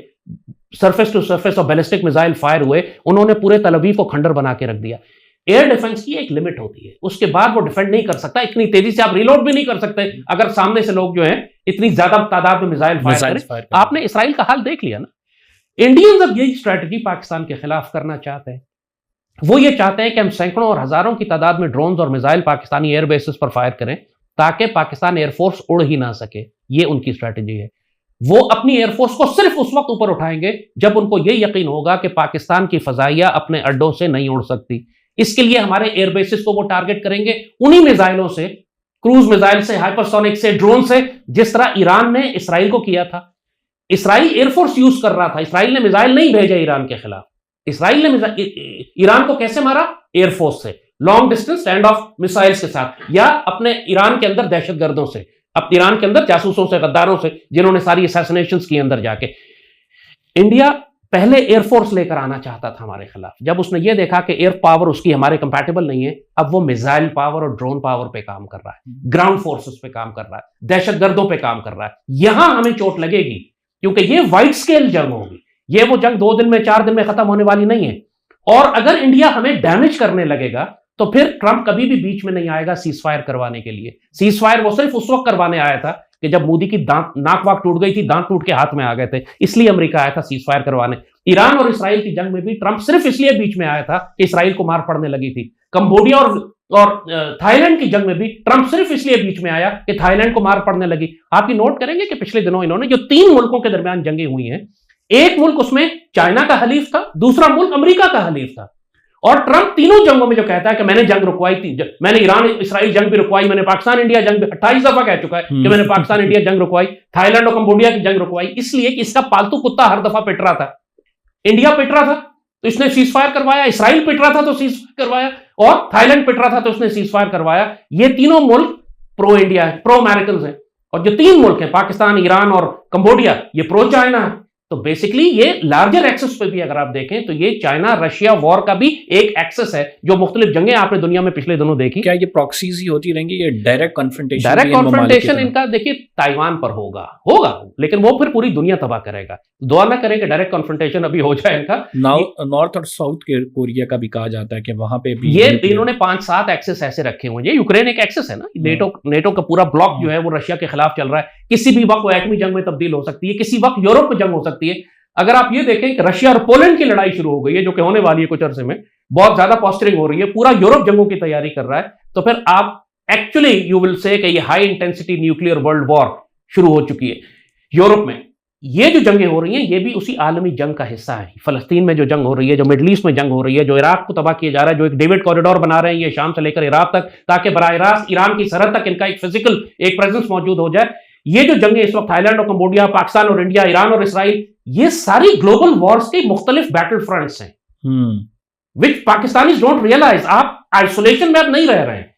सरफेस टू सरफेस और बैलिस्टिक मिसाइल फायर हुए, उन्होंने पूरे तल अवीव को खंडर बना के रख दिया। एयर डिफेंस की एक लिमिट होती है, उसके बाद वो डिफेंड नहीं कर सकता। इतनी तेजी से आप रिलोड भी नहीं कर सकते अगर सामने से लोग जो हैं इतनी ज्यादा तादाद में मिसाइल फायर करें। आपने इसराइल का हाल देख लिया ना। इंडियंस अब यही स्ट्रैटेजी पाकिस्तान के खिलाफ करना चाहते हैं। वो ये चाहते हैं कि हम सैकड़ों और हजारों की तादाद में ड्रोन्स और मिसाइल पाकिस्तानी एयर बेसिस पर फायर करें ताकि पाकिस्तान एयरफोर्स उड़ ही ना सके। ये उनकी स्ट्रैटेजी है। वो अपनी एयरफोर्स को सिर्फ उस वक्त ऊपर उठाएंगे जब उनको ये यकीन होगा कि पाकिस्तान की फजाइया अपने अड्डों से नहीं उड़ सकती। इसके लिए हमारे एयरबेसिस को वो टारगेट करेंगे उन्हीं मिसाइलों से, क्रूज मिसाइल से, हाइपरसोनिक से, ड्रोन से, जिस तरह ईरान ने इसराइल को किया था। इसराइल एयरफोर्स यूज कर रहा था, इसराइल ने मिसाइल नहीं भेजा ईरान के खिलाफ। इसराइल ने ईरान को कैसे मारा? एयरफोर्स से, long distance stand of missiles के साथ, या अपने ईरान के अंदर दहशतगर्दों से, अब ईरान के अंदर जासूसों से, गद्दारों से, जिन्होंने सारी असैसिनेशंस की अंदर जाके। इंडिया पहले एयरफोर्स लेकर आना चाहता था हमारे खिलाफ। जब उसने ये देखा कि एयर पावर उसकी हमारे कंपैटिबल नहीं है, अब वो मिसाइल पावर और ड्रोन पावर पे काम कर रहा है, ग्राउंड फोर्सेस पे काम कर रहा है, दहशतगर्दों पे काम कर रहा है। यहां हमें चोट लगेगी क्योंकि ये वाइड स्केल जंग होगी। ये वो जंग 2 दिन में, 4 दिन में खत्म होने वाली नहीं है। और अगर इंडिया हमें डैमेज करने लगेगा तो फिर ट्रंप कभी भी बीच में नहीं आएगा सीज फायर करवाने के लिए। सीज फायर वो सिर्फ उस वक्त करवाने आया था कि जब मोदी की नाक वाक टूट गई थी, दांत टूट के हाथ में आ गए थे, इसलिए अमेरिका आया था सीज फायर करवाने। ईरान और इसराइल की जंग में भी ट्रंप सिर्फ इसलिए बीच में आया था कि इसराइल को मार पड़ने लगी थी। कंबोडिया और थाईलैंड की जंग में भी ट्रंप सिर्फ इसलिए बीच में आया कि थाईलैंड को मार पड़ने लगी। आप ये नोट करेंगे कि पिछले दिनों इन्होंने जो 3 मुल्कों के दरमियान जंगें हुई हैं, एक मुल्क उसमें चाइना का हलीफ था, दूसरा मुल्क अमेरिका का हलीफ था। और ट्रंप तीनों जंगों में जो कहता है कि मैंने जंग रुकवाई थी, मैंने ईरान इसराइल जंग भी रुकवाई, मैंने पाकिस्तान इंडिया जंग भी 28 दफा कह चुका है कि मैंने पाकिस्तान इंडिया जंग रुकवाई, थाईलैंड और कंबोडिया की जंग रुकवाई, इसलिए कि इसका पालतू कुत्ता हर दफा पिट रहा था। इंडिया पिट रहा था तो इसने सीज फायर करवाया, इसराइल पिट रहा था तो सीज फायर करवाया, और थाईलैंड पिट रहा था तो उसने सीज फायर करवाया। ये तीनों मुल्क प्रो इंडिया है, प्रो अमेरिकन है। और जो 3 मुल्क हैं, पाकिस्तान, ईरान और कंबोडिया, ये प्रो चाइना है। तो बेसिकली ये लार्जर एक्सेस पे भी अगर आप देखें तो ये चाइना रशिया वॉर का भी एक एक्सेस है। जो मुख्तलिफ जंगें आपने दुनिया में पिछले दिनों देखी, क्या ये प्रॉक्सीज ही होती रहेंगी, ये डायरेक्ट कन्फ्रंटेशन? डायरेक्ट कन्फ्रंटेशन इनका देखिए ताइवान पर होगा, लेकिन वो फिर पूरी दुनिया तबाह करेगा। दुआ ना करें कि डायरेक्ट कन्फ्रंटेशन अभी हो जाए इनका। नॉर्थ और साउथ कोरिया का भी कहा जाता है कि वहां पे भी ये इन्होंने 5-7 एक्सेस ऐसे रखे हुए हैं। यूक्रेन एक एक्सेस है ना, नेटो का पूरा ब्लॉक जो है वो रशिया के खिलाफ चल रहा है। किसी भी वक्त वो एटमी जंग में तब्दील हो सकती है, किसी वक्त यूरोप में जंग हो सकती है। अगर आप ये देखें कि रशिया और पोलैंड की लड़ाई शुरू हो गई है, जो कि होने वाली है कुछ अरसे में, बहुत ज्यादा पोस्टरिंग हो रही है, पूरा यूरोप जंगों की तैयारी कर रहा है, तो फिर आप एक्चुअली यू विल से कि ये high intensity nuclear world war शुरू हो चुकी है यूरोप में। ये जो जंगें हो रही हैं ये भी उसी आलमी जंग का हिस्सा है। फलस्तीन में जो जंग हो रही है, जो मिडल ईस्ट में जंग हो रही है, जो इराक को तबाह किया जा रहा है, जो एक डेविड कॉरिडोर बना रहे हैं ये शाम से लेकर इराक तक, ताकि बराह रास्त ईरान की सरहद तक इनका एक फिजिकल एक प्रेजेंस मौजूद हो जाए। ये जो जंगें इस वक्त थाईलैंड और कंबोडिया, पाकिस्तान और इंडिया, ईरान और इसराइल, ये सारी ग्लोबल वॉर्स के मुख्तलिफ बैटल फ्रंट्स हैं, विच पाकिस्तानीज डोंट रियलाइज। आप आइसोलेशन में अब नहीं रह रहे हैं।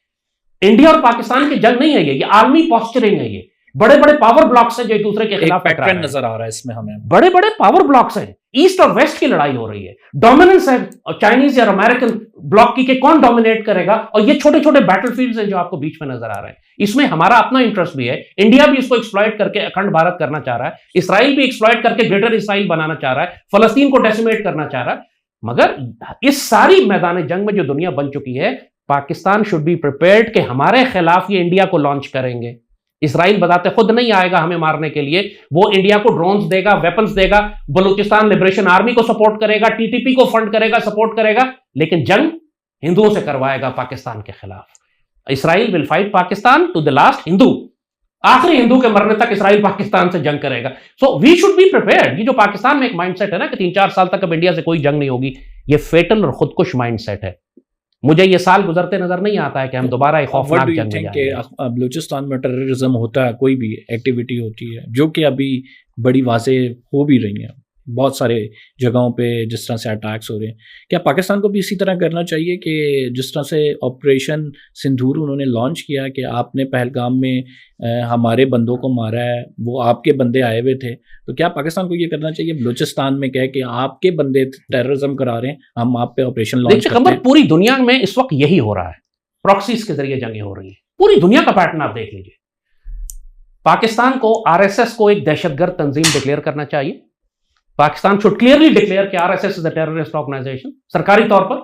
इंडिया और पाकिस्तान की जंग नहीं है ये आर्मी पॉस्चरिंग है। ये बड़े बड़े पावर ब्लॉक्स हैं जो एक दूसरे के खिलाफ पैटर्न नजर आ रहा है इसमें हमें। बड़े बड़े पावर ब्लॉक्स हैं, ईस्ट और वेस्ट की लड़ाई हो रही है, डोमिनेंस है चाइनीज या अमेरिकन ब्लॉक की, कौन डोमिनेट करेगा। और ये छोटे छोटे बैटलफील्ड्स हैं जो आपको बीच में नजर आ रहे हैं। इसमें हमारा अपना इंटरेस्ट भी है। इंडिया भी इसको एक्सप्लॉइट करके अखंड भारत करना चाह रहा है, इसराइल भी एक्सप्लॉइट करके ग्रेटर इसराइल बनाना चाह रहा है, फलस्तीन को डेसिमेट करना चाह रहा है। मगर इस सारी मैदान जंग में जो दुनिया बन चुकी है, पाकिस्तान शुड बी प्रिपेयर्ड कि हमारे खिलाफ ये इंडिया को लॉन्च करेंगे। इसराइल बताते खुद नहीं आएगा हमें मारने के लिए, वो इंडिया को ड्रोन्स देगा, वेपन्स देगा, बलूचिस्तान लिबरेशन आर्मी को सपोर्ट करेगा, टीटीपी को फंड करेगा, सपोर्ट करेगा, लेकिन जंग हिंदुओं से करवाएगा पाकिस्तान के खिलाफ। Israel will fight Pakistan to the last Hindu, आखिरी हिंदू के मरने तक इसराइल पाकिस्तान से जंग करेगा। So we should be prepared. ये जो पाकिस्तान में एक माइंडसेट है ना कि 3-4 साल तक अब इंडिया से कोई जंग नहीं होगी, ये फेटल और खुदकुश माइंडसेट है। मुझे ये साल गुजरते नजर नहीं आता है कि हम दोबारा एक खौफनाक जंग में जाएंगे। बलूचिस्तान में टेररिज्म होता है, कोई भी एक्टिविटी होती है जो कि अभी बड़ी वाज़ेह हो भी रही है बहुत सारे जगहों पे, जिस तरह से अटैक्स हो रहे हैं, क्या पाकिस्तान को भी इसी तरह करना चाहिए कि जिस तरह से ऑपरेशन सिंदूर उन्होंने लॉन्च किया कि आपने पहलगाम में हमारे बंदों को मारा है, वो आपके बंदे आए हुए थे, तो क्या पाकिस्तान को ये करना चाहिए बलूचिस्तान में कह के आपके बंदे टेररिज्म करा रहे हैं, हम आप पे ऑपरेशन लॉन्च करते हैं? पूरी दुनिया में इस वक्त यही हो रहा है, प्रॉक्सीज के जरिए जंगें हो रही है। पूरी दुनिया का पैटर्न आप देख लीजिए। पाकिस्तान को आरएसएस को एक दहशतगर्द तंजीम डिक्लेयर करना चाहिए। पाकिस्तान शुड क्लियरली डिक्लेयर कि RSS is a terrorist organisation सरकारी तौर पर,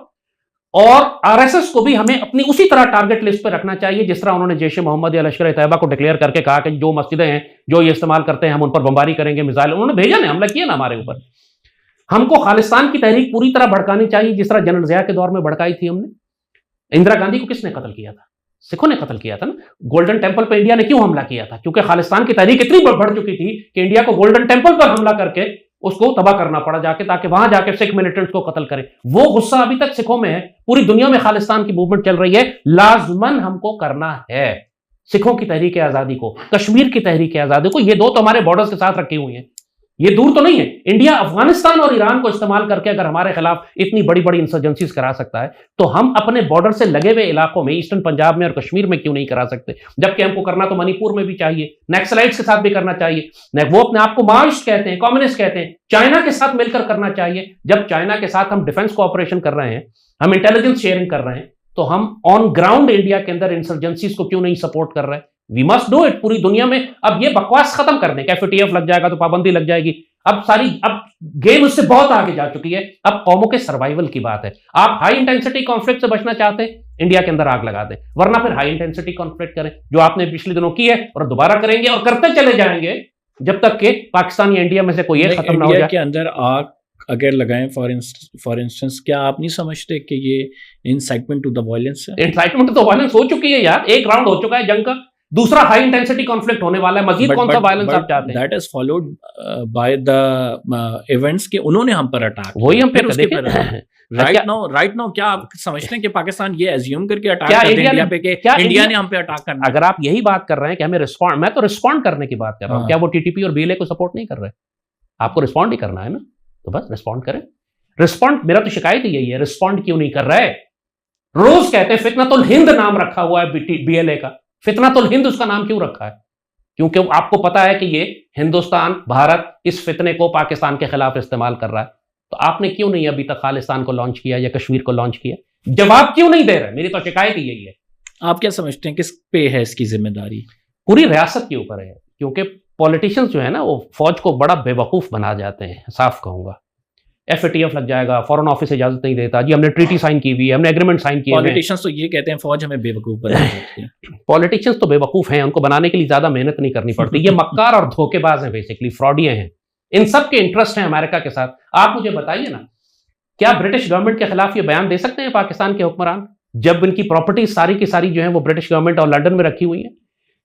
और आरएसएस को भी हमें अपनी उसी तरह टारगेट लिस्ट पर रखना चाहिए जिस तरह उन्होंने जैश ए मोहम्मद या लश्कर ए तैयबा को डिक्लेयर करके कहा कि जो मस्जिदें हैं जो ये इस्तेमाल करते हैं हम उन पर बमबारी करेंगे, मिसाइल उन्होंने भेजा ना, हमला किया ना हमारे ऊपर। हमको खालिस्तान की तहरीक पूरी तरह भड़कानी चाहिए जिस तरह जनरल जिया के दौर में भड़काई थी हमने। इंदिरा गांधी को किसने कत्ल किया था? सिखों ने कत्ल किया था ना। गोल्डन टेंपल पर इंडिया ने क्यों हमला किया था? क्योंकि खालिस्तान की तहरीक इतनी बढ़ चुकी थी कि इंडिया को गोल्डन टेंपल पर हमला करके उसको तबाह करना पड़ा जाके, ताकि वहां जाके सिख मिलिटेंट्स को कत्ल करें। वो गुस्सा अभी तक सिखों में है। पूरी दुनिया में खालिस्तान की मूवमेंट चल रही है, लाजमन हमको करना है सिखों की तहरीक आजादी को, कश्मीर की तहरीक आजादी को। ये दो तो हमारे बॉर्डर्स के साथ रखी हुई हैं, ये दूर तो नहीं है। इंडिया अफगानिस्तान और ईरान को इस्तेमाल करके अगर हमारे खिलाफ इतनी बड़ी बड़ी इंसर्जेंसीज करा सकता है, तो हम अपने बॉर्डर से लगे हुए इलाकों में, ईस्टर्न पंजाब में और कश्मीर में क्यों नहीं करा सकते? जबकि हमको करना तो मणिपुर में भी चाहिए, नक्सलाइट्स के साथ भी करना चाहिए। वो अपने आप को माओइस्ट कहते हैं, कम्युनिस्ट कहते हैं, चाइना के साथ मिलकर करना चाहिए। जब चाइना के साथ हम डिफेंस कोऑपरेशन कर रहे हैं, हम इंटेलिजेंस शेयरिंग कर रहे हैं, तो हम ऑन ग्राउंड इंडिया के अंदर इंसर्जेंसीज को क्यों नहीं सपोर्ट कर रहे हैं? वी मस्ट डू इट पूरी दुनिया में। अब ये बकवास खत्म कर दें, FATF लग जाएगा तो पाबंदी लग जाएगी। अब गेम उससे बहुत आगे जा चुकी है। अब कौमों के सर्वाइवल की बात है। आप हाई इंटेंसिटी कॉन्फ्लिक्ट से बचना चाहते हैं, इंडिया के अंदर आग लगा दें, वरना फिर हाई इंटेंसिटी कॉन्फ्लिक्ट करें जो आपने पिछले दिनों की है और दोबारा करेंगे और करते चले जाएंगे जब तक कि पाकिस्तान या इंडिया में से कोई एक खत्म ना हो जाए। के अंदर आग अगर लगाएं फॉर इंस्टेंस, क्या आप नहीं समझते कि ये इंसाइटमेंट टू द वायलेंस है? इंसाइटमेंट टू द वायलेंस हो चुकी है यार, एक राउंड हो चुका है जंग का, दूसरा हाई इंटेंसिटी कॉन्फ्लिक्ट होने वाला है। मजीद कौन सा वायलेंस आप चाहते हैं? That is followed by the events के उन्होंने हम पर अटैक, वही हम फिर उसके राइट नाउ क्या आप समझते हैं कि पाकिस्तान ये एज्यूम करके अटैक कर इंडिया पे कि इंडिया ने हम पे अटैक करना? अगर आप यही बात कर रहे हैं कि हमें रिस्पॉन्ड, मैं तो रिस्पॉन्ड करने की बात कर रहा हूं। क्या वो टीटीपी और BLA को सपोर्ट नहीं कर रहे? आपको रिस्पॉन्ड ही करना है ना, तो बस रिस्पॉन्ड करें। रिस्पॉन्ड, मेरा तो शिकायत ही यही है, रिस्पॉन्ड क्यों नहीं कर रहे? रोज कहते हैं फितनतुल हिंद नाम रखा हुआ है BLA का, फितनतुल हिंद उसका नाम क्यों रखा है? क्योंकि आपको पता है कि ये हिंदुस्तान, भारत इस फितने को पाकिस्तान के खिलाफ इस्तेमाल कर रहा है। तो आपने क्यों नहीं अभी तक खालिस्तान को लॉन्च किया या कश्मीर को लॉन्च किया? जवाब क्यों नहीं दे रहे? मेरी तो शिकायत ही यही है। आप क्या समझते हैं किस पे है इसकी जिम्मेदारी? पूरी रियासत के ऊपर है, क्योंकि पॉलिटिशियंस जो है ना वो फौज को बड़ा बेवकूफ बना जाते हैं, साफ कहूंगा। FATF लग जाएगा, फॉरेन ऑफिस इजाजत नहीं देता जी, हमने ट्रीटी साइन की हुई है, हमने एग्रीमेंट साइन किया है। पॉलिटिशियंस तो ये कहते हैं फौज हमें बेवकूफ बना देती है। पॉलिटिशियंस तो बेवकूफ हैं, उनको बनाने के लिए ज्यादा मेहनत नहीं करनी पड़ती। ये मक्कार और धोखेबाज हैं, बेसिकली फ्रॉडिये हैं। इन सब के इंटरेस्ट हैं अमेरिका के साथ। आप मुझे बताइए ना, क्या ब्रिटिश गवर्नमेंट के खिलाफ ये बयान दे सकते हैं पाकिस्तान के हुक्मरान, जब इनकी प्रॉपर्टी सारी की सारी जो है वो ब्रिटिश गवर्नमेंट और लंदन में रखी हुई है?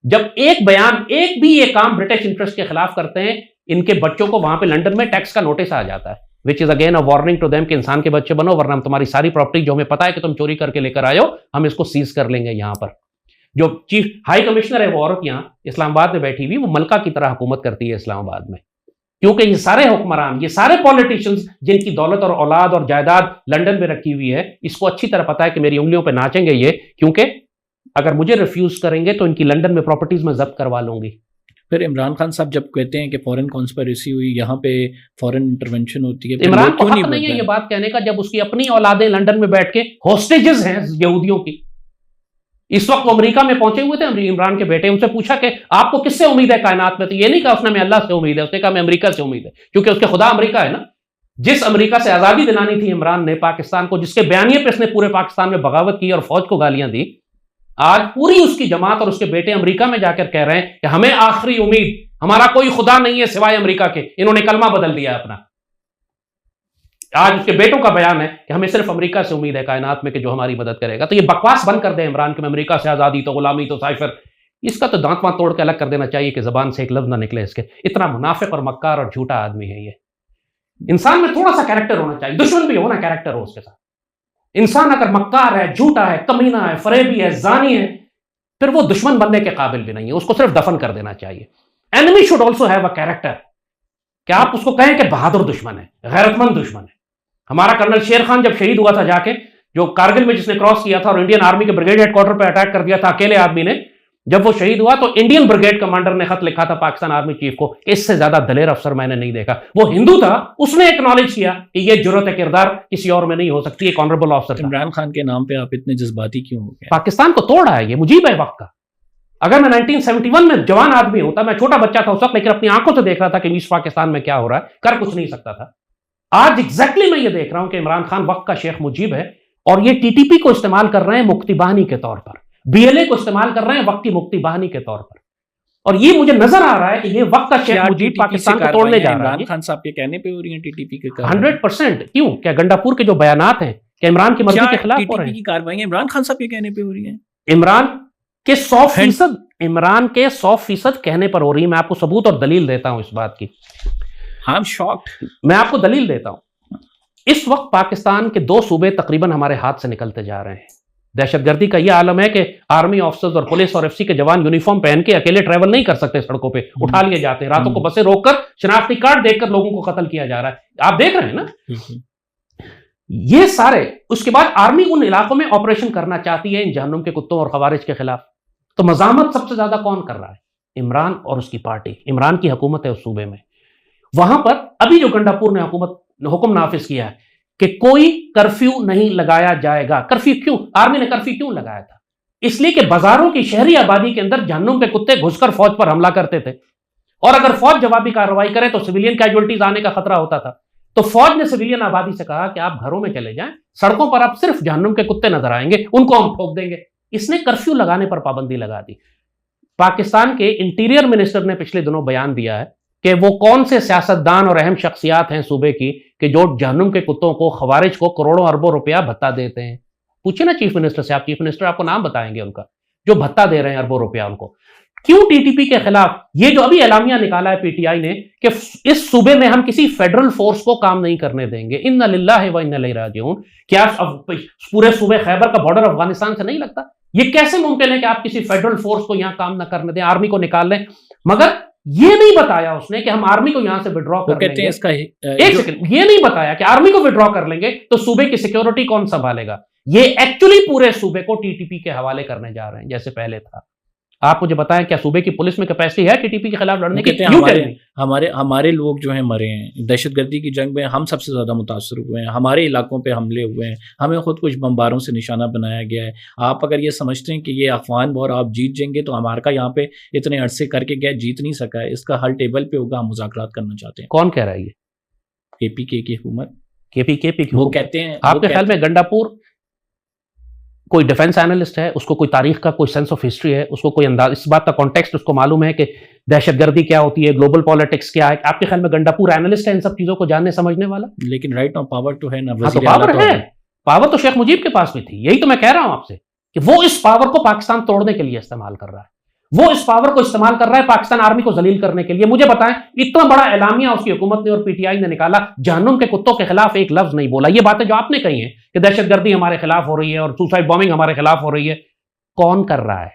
जब एक बयान, एक भी ये काम ब्रिटिश इंटरेस्ट के खिलाफ करते हैं, इनके बच्चों को वहां पे लंदन में टैक्स का नोटिस आ जाता है, which is again a warning to them कि इंसान के बच्चे बनो, वरना हम तुम्हारी सारी प्रॉपर्टी जो हमें पता है कि तुम चोरी करके लेकर आए हो, हम इसको सीज कर लेंगे। यहां पर जो चीफ हाई कमिश्नर है वो औरत यहां इस्लामाबाद में बैठी हुई, वो मलका की तरह हुकूमत करती है इस्लामाबाद में। क्योंकि ये सारे हुक्मरान, ये सारे पॉलिटिशियंस जिनकी दौलत और औलाद और जायदाद लंदन में रखी हुई है, इसको अच्छी तरह पता है कि मेरी उंगलियों पे नाचेंगे ये, क्योंकि अगर मुझे रिफ्यूज करेंगे तो इनकी लंदन में प्रॉपर्टीज में जब्त करवा लूंगी। फिर इमरान खान साहब जब कहते हैं कि फॉरेन कॉन्स्पिरेसी हुई, यहाँ पे फॉरेन इंटरवेंशन होती है, इमरान को हक नहीं है ये बात कहने का जब उसकी अपनी औलादें लंदन में बैठ के हॉस्टेजेस हैं यहूदियों की। इस वक्त वो अमेरिका में पहुंचे हुए थे इमरान के बेटे, उनसे पूछा कि आपको किससे उम्मीद है कायनात में, तो ये नहीं कहा उसने मैं अल्लाह से उम्मीद है, उसने कहा मैं अमेरिका से उम्मीद है, क्योंकि उसके खुदा अमेरिका है ना। जिस अमेरिका से आजादी दिलानी थी इमरान ने पाकिस्तान को, जिसके बयानिए पे उसने पूरे पाकिस्तान में बगावत की और फौज को गालियां दी, आज पूरी उसकी जमात और उसके बेटे अमेरिका में जाकर कह रहे हैं कि हमें आखिरी उम्मीद, हमारा कोई खुदा नहीं है सिवाय अमेरिका के। इन्होंने कलमा बदल दिया अपना। आज उसके बेटों का बयान है कि हमें सिर्फ अमेरिका से उम्मीद है कायनात में कि जो हमारी मदद करेगा। तो ये बकवास बंद कर दे इमरान के, अमेरिका से आजादी तो गुलामी तो साइफर, इसका तो दांत वांत तोड़ के अलग कर देना चाहिए कि जबान से एक लफ्ज ना निकले इसके। इतना मुनाफिक और मक्कार और झूठा आदमी है ये। इंसान में थोड़ा सा कैरेक्टर होना चाहिए, दुश्मन भी हो ना, कैरेक्टर हो उसके साथ। इंसान अगर मक्कार है, झूठा है, कमीना है, फरेबी है, जानी है, फिर वो दुश्मन बनने के काबिल भी नहीं है, उसको सिर्फ दफन कर देना चाहिए। Enemy should also have a character, कि आप उसको कहें कि बहादुर दुश्मन है, गैरतमंद दुश्मन है। हमारा कर्नल शेर खान जब शहीद हुआ था जाके, जो कारगिल में जिसने क्रॉस किया था और इंडियन आर्मी के ब्रिगेड हेडक्वार्टर पर अटैक कर दिया था अकेले आदमी ने, जब वो शहीद हुआ तो इंडियन ब्रिगेड कमांडर ने खत लिखा था पाकिस्तान आर्मी चीफ को, इससे ज्यादा दलेर अफसर मैंने नहीं देखा। वो हिंदू था, उसने एक्नॉलेज किया कि ये जुर्रत किरदार किसी और में नहीं हो सकती, एक ऑनरेबल ऑफिसर। इमरान खान के नाम पे आप इतने जज्बाती क्यों हो गए? पाकिस्तान को तोड़ा है ये, मुजीब है वक्त का। अगर मैं 1971 में जवान आदमी होता, मैं छोटा बच्चा था उस वक्त, लेकिन अपनी आंखों से देख रहा था कि ईस्ट पाकिस्तान में क्या हो रहा है, कर कुछ नहीं सकता था। आज एग्जैक्टली मैं ये देख रहा हूं कि इमरान खान वक्त का शेख मुजीब है, और ये टीटीपी को इस्तेमाल कर रहे हैं मुक्ति बहानी के तौर पर, बीएलए को इस्तेमाल कर रहे हैं वक्त की मुक्ति बहानी के तौर पर। और ये मुझे नजर आ रहा है कि ये वक्त का शेख मुजीब पाकिस्तान को तोड़ने जा रहा है। इमरान खान साहब के कहने पे हो रही है टीटीपी के? 100%। क्यों? क्या गंडापुर के जो बयानात हैं क्या इमरान की मर्जी के खिलाफ हो रहे हैं? कार्रवाई इमरान खान साहब के कहने पे हो रही है? इमरान के 100% कहने पर हो रही है। मैं आपको सबूत और दलील देता हूं इस बात की। I'm shocked। मैं आपको दलील देता हूं। इस वक्त पाकिस्तान के 2 सूबे तकरीबन हमारे हाथ से निकलते जा रहे हैं। दहशतगर्दी का यह आलम है कि आर्मी ऑफिसर्स और पुलिस और एफसी के जवान यूनिफॉर्म पहन के अकेले ट्रैवल नहीं कर सकते सड़कों पे, उठा लिए जाते हैं। रातों को बसें रोककर शनाख्ती कार्ड देखकर लोगों को कत्ल किया जा रहा है। आप देख रहे हैं ना ये सारे। उसके बाद आर्मी उन इलाकों में ऑपरेशन करना चाहती है इन जहन्नुम के कुत्तों और खवारिज के खिलाफ। तो मजामत सबसे ज्यादा कौन कर रहा है? इमरान और उसकी पार्टी। इमरान की हुकूमत है उस सूबे में। वहां पर अभी जो गंडापुर ने हुक्म नाफिज किया है कि कोई कर्फ्यू नहीं लगाया जाएगा। कर्फ्यू क्यों? आर्मी ने कर्फ्यू क्यों लगाया था? इसलिए कि बाजारों की शहरी आबादी के अंदर जहन्नुम के कुत्ते घुसकर फौज पर हमला करते थे, और अगर फौज जवाबी कार्रवाई करे तो सिविलियन कैजुअल्टीज आने का खतरा होता था। तो फौज ने सिविलियन आबादी से कहा कि आप घरों में चले जाएं, सड़कों पर आप सिर्फ जहन्नुम के कुत्ते नजर आएंगे, उनको हम ठोक देंगे। इसने कर्फ्यू लगाने पर पाबंदी लगा दी। पाकिस्तान के इंटीरियर मिनिस्टर ने पिछले दिनों बयान दिया है कि वो कौन से सियासतदान और अहम शख्सियात हैं सूबे की कि जो जहन्नुम के कुत्तों को, खवारिज को करोड़ों अरबों रुपया भत्ता देते हैं। पूछिए ना चीफ मिनिस्टर से, आप चीफ मिनिस्टर आपको नाम बताएंगे उनका, जो भत्ता दे रहे हैं अरबों रुपया उनको। क्यों टीटीपी के खिलाफ ये जो अभी एलामिया निकाला है पीटीआई ने कि इस सूबे में हम किसी फेडरल फोर्स को काम नहीं करने देंगे, इन्ना लिल्लाहि व इन्ना इलैहि राजिऊन। क्या पूरे सूबे खैबर का बॉर्डर अफगानिस्तान से नहीं लगता? ये कैसे मुमकिन है कि आप किसी फेडरल फोर्स को यहां काम ना करने दें, आर्मी को निकाल लें? मगर ये नहीं बताया उसने कि हम आर्मी को यहां से विड्रॉ कर लेंगे। इसका एक सेकंड, ये नहीं बताया कि आर्मी को विड्रॉ कर लेंगे तो सूबे की सिक्योरिटी कौन संभालेगा। ये एक्चुअली पूरे सूबे को टीटीपी के हवाले करने जा रहे हैं जैसे पहले था। आप मुझे बताएं, क्या सूबे की पुलिस में कैपेसिटी है टीटीपी के खिलाफ लड़ने की? हमारे लोग जो हैं मरे हैं दहशतगर्दी की जंग में, हम सबसे ज्यादा मुतासर हुए हैं, हमारे इलाकों पे हमले हुए हैं, हमें खुद कुछ बम्बारों से निशाना बनाया गया है। आप अगर ये समझते हैं कि ये अफगान वॉर आप जीत जाएंगे, तो अमेरिका यहाँ पे इतने अरसे करके गया, जीत नहीं सका है। इसका हल टेबल पे होगा, हम मुज़ाकरात करना चाहते हैं। कौन कह रहा है ये? केपीके की हुकूमत। केपीके की वो कहते हैं। आपके ख्याल में गंडापुर कोई डिफेंस एनालिस्ट है, उसको कोई तारीख का कोई सेंस ऑफ हिस्ट्री है, उसको कोई अंदाज, इस बात का कॉन्टेक्स्ट उसको मालूम है कि दहशतगर्दी क्या होती है, ग्लोबल पॉलिटिक्स क्या है? आपके ख्याल में गंडापुर एनालिस्ट है इन सब चीजों को जानने समझने वाला? लेकिन राइट नाउ पावर तो है ना। तो पावर है, पावर तो शेख मुजीब के पास भी थी। यही तो मैं कह रहा हूं आपसे कि वो इस पावर को पाकिस्तान तोड़ने के लिए इस्तेमाल कर रहा है। वो इस पावर को इस्तेमाल कर रहा है पाकिस्तान आर्मी को जलील करने के लिए। मुझे बताएं, इतना बड़ा एलामिया उसकी हुकूमत ने और पीटीआई ने निकाला, जहन्नुम के कुत्तों के खिलाफ एक लफ्ज नहीं बोला। ये बातें जो आपने कही हैं कि दहशतगर्दी हमारे खिलाफ हो रही है और सुसाइड बॉम्बिंग हमारे खिलाफ हो रही है, कौन कर रहा है?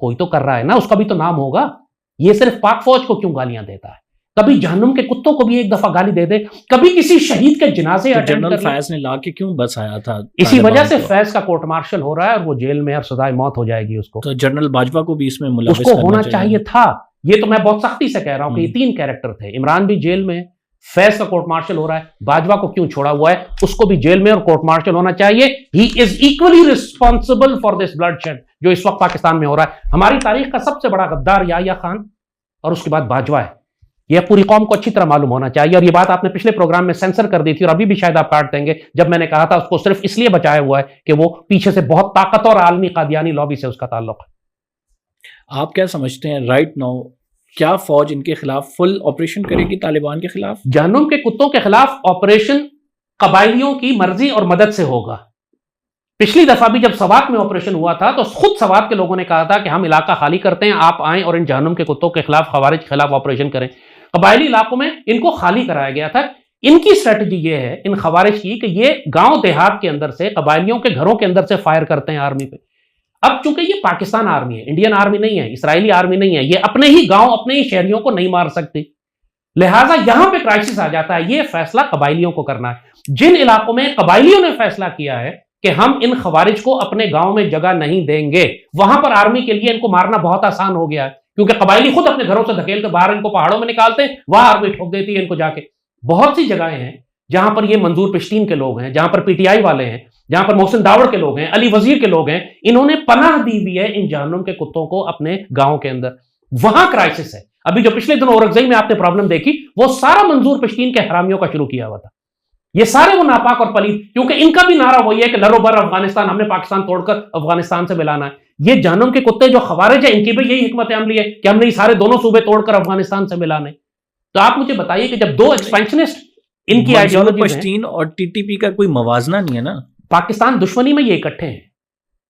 कोई तो कर रहा है ना, उसका भी तो नाम होगा। ये सिर्फ पाक फौज को क्यों गालियां देता है? कभी जहन्नुम के कुत्तों को भी एक दफा गाली दे दे, कभी किसी शहीद के जनाजे तो अटेंड जनरल कर ले। फैज ने ला के क्यों बस आया था? इसी वजह से तालिबान को? फैज का कोर्ट मार्शल हो रहा है और वो जेल में और सजाए मौत हो जाएगी उसको। तो जनरल बाजवा को भी इसमें मुलविस उसको करना होना चाहिए था। ये तो मैं बहुत सख्ती से कह रहा हूं कि ये 3 कैरेक्टर थे। इमरान भी जेल में, फैज का कोर्ट मार्शल हो रहा है, बाजवा को क्यों छोड़ा हुआ है, उसको भी जेल में और कोर्ट मार्शल होना चाहिए। He is equally responsible for this bloodshed जो इस वक्त पाकिस्तान में हो रहा है। हमारी तारीख का सबसे बड़ा गद्दार याह्या खान और उसके बाद बाजवा है। यह पूरी कौम को अच्छी तरह मालूम होना चाहिए। और ये बात आपने पिछले प्रोग्राम में सेंसर कर दी थी और अभी भी शायद आप काट देंगे, जब मैंने कहा था उसको सिर्फ इसलिए बचाया हुआ है कि वो पीछे से बहुत ताकतवर आलमी कादियानी लॉबी से उसका ताल्लुक है। आप क्या समझते हैं राइट नाउ, क्या फौज इनके खिलाफ फुल ऑपरेशन करेगी तालिबान के खिलाफ? जहन्नुम के कुत्तों के खिलाफ ऑपरेशन कबायलियों की मर्जी और मदद से होगा। पिछली दफा भी जब सवात में ऑपरेशन हुआ था तो खुद सवात के लोगों ने कहा था कि हम इलाका खाली करते हैं, आप आएं और इन जहन्नुम के कुत्तों के खिलाफ, खवारिज के खिलाफ ऑपरेशन करें। कबायली इलाकों में इनको खाली कराया गया था। इनकी स्ट्रेटजी ये है इन खवारिज की कि ये गांव देहात के अंदर से, कबायलियों के घरों के अंदर से फायर करते हैं आर्मी पे। अब चूंकि ये पाकिस्तान आर्मी है, इंडियन आर्मी नहीं है, इसराइली आर्मी नहीं है, ये अपने ही गांव, अपने ही शहरियों को नहीं मार सकती, लिहाजा यहां पे क्राइसिस आ जाता है। ये फैसला कबायलियों को करना है। जिन इलाकों में कबायलियों ने फैसला किया है कि हम इन खवारिज को अपने गांव में जगह नहीं देंगे, वहां पर आर्मी के लिए इनको मारना बहुत आसान हो गया है, क्योंकि कबायली खुद अपने घरों से धकेल के बाहर इनको पहाड़ों में निकालते हैं, वहां आर्मी ठोक देती है इनको जाके। बहुत सी जगहें हैं जहां पर ये मंजूर पिश्तीन के लोग हैं, जहां पर पीटीआई वाले हैं, जहां पर मोहसिन दावड़ के लोग हैं, अली वजीर के लोग हैं, इन्होंने पनाह दी हुई है इन जहन्नुम के कुत्तों को अपने गांव के अंदर। वहां क्राइसिस है। अभी जो पिछले दिनों औरंगजेब में आपने प्रॉब्लम देखी, वो सारा मंजूर पिश्तीन के हरामियों का शुरू किया हुआ था। ये सारे वो नापाक और पलीद, क्योंकि इनका भी नारा वही है कि लरो बर अफगानिस्तान, हमने पाकिस्तान तोड़कर अफगानिस्तान से मिलाना है। ये जहन्नुम के कुत्ते जो खवारिज है, इनकी भी यही हिकमत अमली है कि हमने ये सारे दोनों सूबे तोड़कर अफगानिस्तान से मिलाने। तो आप मुझे बताइए कि जब 2 एक्सपेंशनिस्ट इनकी आइडियोलॉजी पश्तीन और टीटीपी का कोई मवाजना नहीं है ना। पाकिस्तान दुश्मनी में ये इकट्ठे हैं।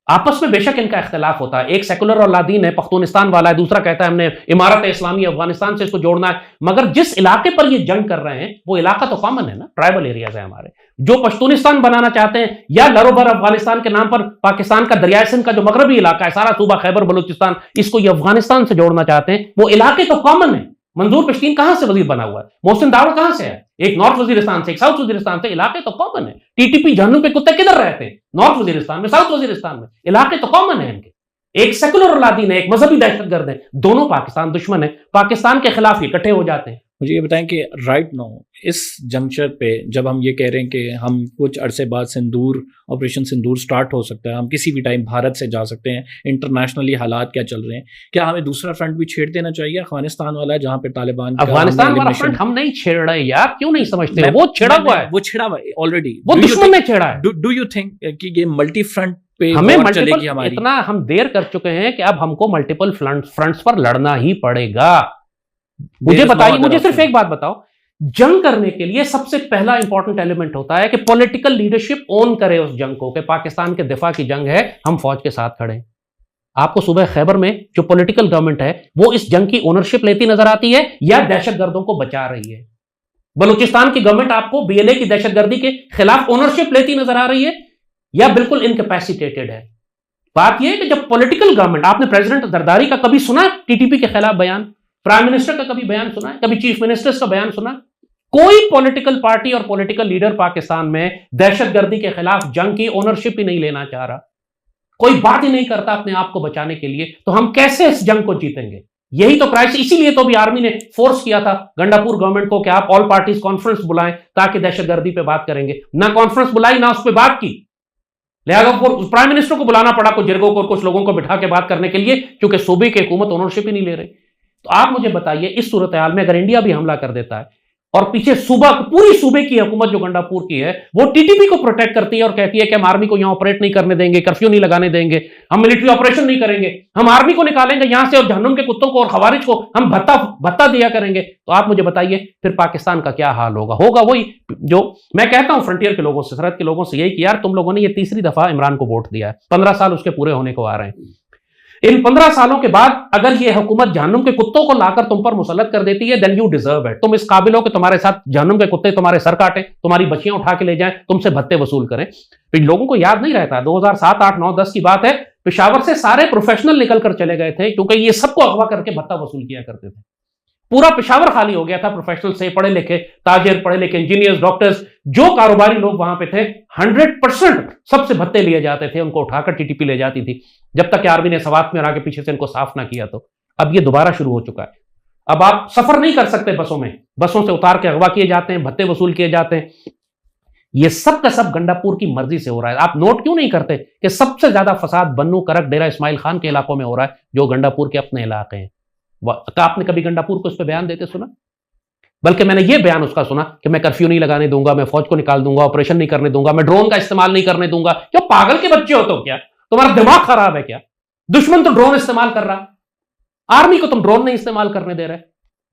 आपस में बेशक इनका इख्तिलाफ होता है, एक सेकुलर और लादीन है, पख्तूनिस्तान वाला है, दूसरा कहता है हमने इमारत इस्लामी अफगानिस्तान से इसको जोड़ना है, मगर जिस इलाके पर ये जंग कर रहे हैं वो इलाका तो कॉमन है ना, ट्राइबल एरियाज है हमारे। जो पश्तूनिस्तान बनाना चाहते हैं या लरोबर अफगानिस्तान के नाम पर पाकिस्तान का दरियाए सिंध का जो मगरबी इलाका है, सारा सूबा खैबर बलूचिस्तान, इसको ये अफगानिस्तान से जोड़ना चाहते हैं, वो इलाके तो कॉमन है। मंजूर पश्तीन कहां से वजीर बना हुआ है, मोहसिन दावड़ कहां से है, एक नॉर्थ वजीरिस्तान से, एक साउथ वजीरिस्तान से, इलाके तो कॉमन है। टीटीपी जहन्नुम के कुत्ते किधर रहते हैं, नॉर्थ वजीरिस्तान में, साउथ वजीरिस्तान में, इलाके तो कॉमन है इनके। एक सेकुलर लादीन है, एक मजहबी दहशतगर्द है, दोनों पाकिस्तान दुश्मन है, पाकिस्तान के खिलाफ इकट्ठे हो जाते हैं। मुझे ये बताएं कि राइट नाउ इस जंक्चर पे जब हम ये कह रहे हैं कि हम कुछ अरसे बाद सिंदूर, ऑपरेशन सिंदूर स्टार्ट हो सकता है, हम किसी भी टाइम भारत से जा सकते हैं, इंटरनेशनली हालात क्या चल रहे हैं, क्या हमें दूसरा फ्रंट भी छेड़ देना चाहिए अफगानिस्तान वाला, जहाँ पे तालिबान अफगानिस्तान वाला फ्रंट हम नहीं छेड़ रहे यार, क्यों नहीं समझते? वो छिड़ा हुआ है, वो छिड़ा हुआ है ऑलरेडी, वो दुश्मन ने छेड़ा है। डू यू थिंक कि ये मल्टी फ्रंट पे हमें वॉर चलेगी हमारी? इतना हम देर कर चुके हैं कि अब हमको मल्टीपल फ्रंट्स पर लड़ना ही पड़ेगा। मुझे बताइए, मुझे सिर्फ एक बात बताओ, जंग करने के लिए सबसे पहला इंपॉर्टेंट एलिमेंट होता है कि पॉलिटिकल लीडरशिप ओन करे उस जंग को, कि पाकिस्तान के दिफा की जंग है, हम फौज के साथ खड़े हैं। आपको सुबह खैबर में जो पॉलिटिकल गवर्नमेंट है वो इस जंग की ओनरशिप लेती नजर आती है या दहशतगर्दों को बचा रही है? बलूचिस्तान की गवर्नमेंट आपको बीएलए की दहशतगर्दी के खिलाफ ओनरशिप लेती नजर आ रही है या बिल्कुल इनकैपेसिटेटेड है? बात यह है कि जब पॉलिटिकल गवर्नमेंट, आपने प्रेसिडेंट जरदारी का कभी सुना टीटीपी के खिलाफ बयान, प्राइम मिनिस्टर का कभी बयान सुना है, कभी चीफ मिनिस्टर्स का बयान सुना? कोई पॉलिटिकल पार्टी और पॉलिटिकल लीडर पाकिस्तान में दहशतगर्दी के खिलाफ जंग की ओनरशिप ही नहीं लेना चाह रहा, कोई बात ही नहीं करता अपने आप को बचाने के लिए। तो हम कैसे इस जंग को जीतेंगे? यही तो क्राइसिस, इसीलिए तो भी आर्मी ने फोर्स किया था गंडापुर गवर्नमेंट को कि आप ऑल पार्टीज कॉन्फ्रेंस बुलाएं ताकि दहशतगर्दी पे बात करेंगे। ना कॉन्फ्रेंस बुलाई, ना उस पर बात की, लिहाजा प्राइम मिनिस्टर को बुलाना पड़ा कुछ बुजुर्गों को और कुछ लोगों को बिठा के बात करने के लिए, क्योंकि सूबे की हुकूमत ओनरशिप ही नहीं ले रही। तो आप मुझे बताइए, इस सूरत हाल में अगर इंडिया भी हमला कर देता है और पीछे पूरी सूबे की हुकूमत जो गंडापुर की है वो टीटीपी को प्रोटेक्ट करती है और कहती है कि हम आर्मी को यहां ऑपरेट नहीं करने देंगे, कर्फ्यू नहीं लगाने देंगे, हम मिलिट्री ऑपरेशन नहीं करेंगे, हम आर्मी को निकालेंगे यहां से और जहन्नुम के कुत्तों को और खवारिज को हम भत्ता दिया करेंगे, तो आप मुझे बताइए फिर पाकिस्तान का क्या हाल होगा? होगा वही जो मैं कहता हूं फ्रंटियर के लोगों से, सरहद के लोगों से, यही कि यार तुम लोगों ने ये तीसरी दफा इमरान को वोट दिया है, 15 साल उसके पूरे होने को आ रहे हैं। इन 15 सालों के बाद अगर ये हुकूमत जहन्नुम के कुत्तों को लाकर तुम पर मुसल्लत कर देती है, देन यू डिजर्व इट। तुम इस काबिल हो कि तुम्हारे साथ जहन्नुम के कुत्ते तुम्हारे सर काटें, तुम्हारी बच्चियां उठा के ले जाएं, तुमसे भत्ते वसूल करें। तो लोगों को याद नहीं रहता, 2007, 8, 9, 10 की बात है, पेशावर से सारे प्रोफेशनल निकल कर चले गए थे क्योंकि ये सबको अगवा करके भत्ता वसूल किया करते थे। पूरा पेशावर खाली हो गया था प्रोफेशनल से, पढ़े लिखे ताजिर, पढ़े लिखे इंजीनियर्स, डॉक्टर्स, जो कारोबारी लोग वहां पे थे 100% सबसे भत्ते लिए जाते थे, उनको उठाकर टीटीपी ले जाती थी, जब तक कि आर्मी ने सवात में आके पीछे से इनको साफ ना किया। तो अब ये दोबारा शुरू हो चुका है। अब आप सफर नहीं कर सकते बसों में, बसों से उतार के अगवा किए जाते हैं, भत्ते वसूल किए जाते हैं। ये सब का सब गंडापुर की मर्जी से हो रहा है। आप नोट क्यों नहीं करते कि सबसे ज्यादा फसाद बन्नू, करक, डेरा इस्माइल खान के इलाकों में हो रहा है, जो गंडापुर के अपने इलाके हैं। आपने कभी गंडापुर को इस पर बयान देते सुना? बल्कि मैंने ये बयान उसका सुना कि मैं कर्फ्यू नहीं लगाने दूंगा, मैं फौज को निकाल दूंगा, ऑपरेशन नहीं करने दूंगा, मैं ड्रोन का इस्तेमाल नहीं करने दूंगा। जो पागल के बच्चे हो तो क्या तुम्हारा दिमाग खराब है क्या? दुश्मन तो ड्रोन इस्तेमाल कर रहा, आर्मी को तुम ड्रोन नहीं इस्तेमाल करने दे रहे,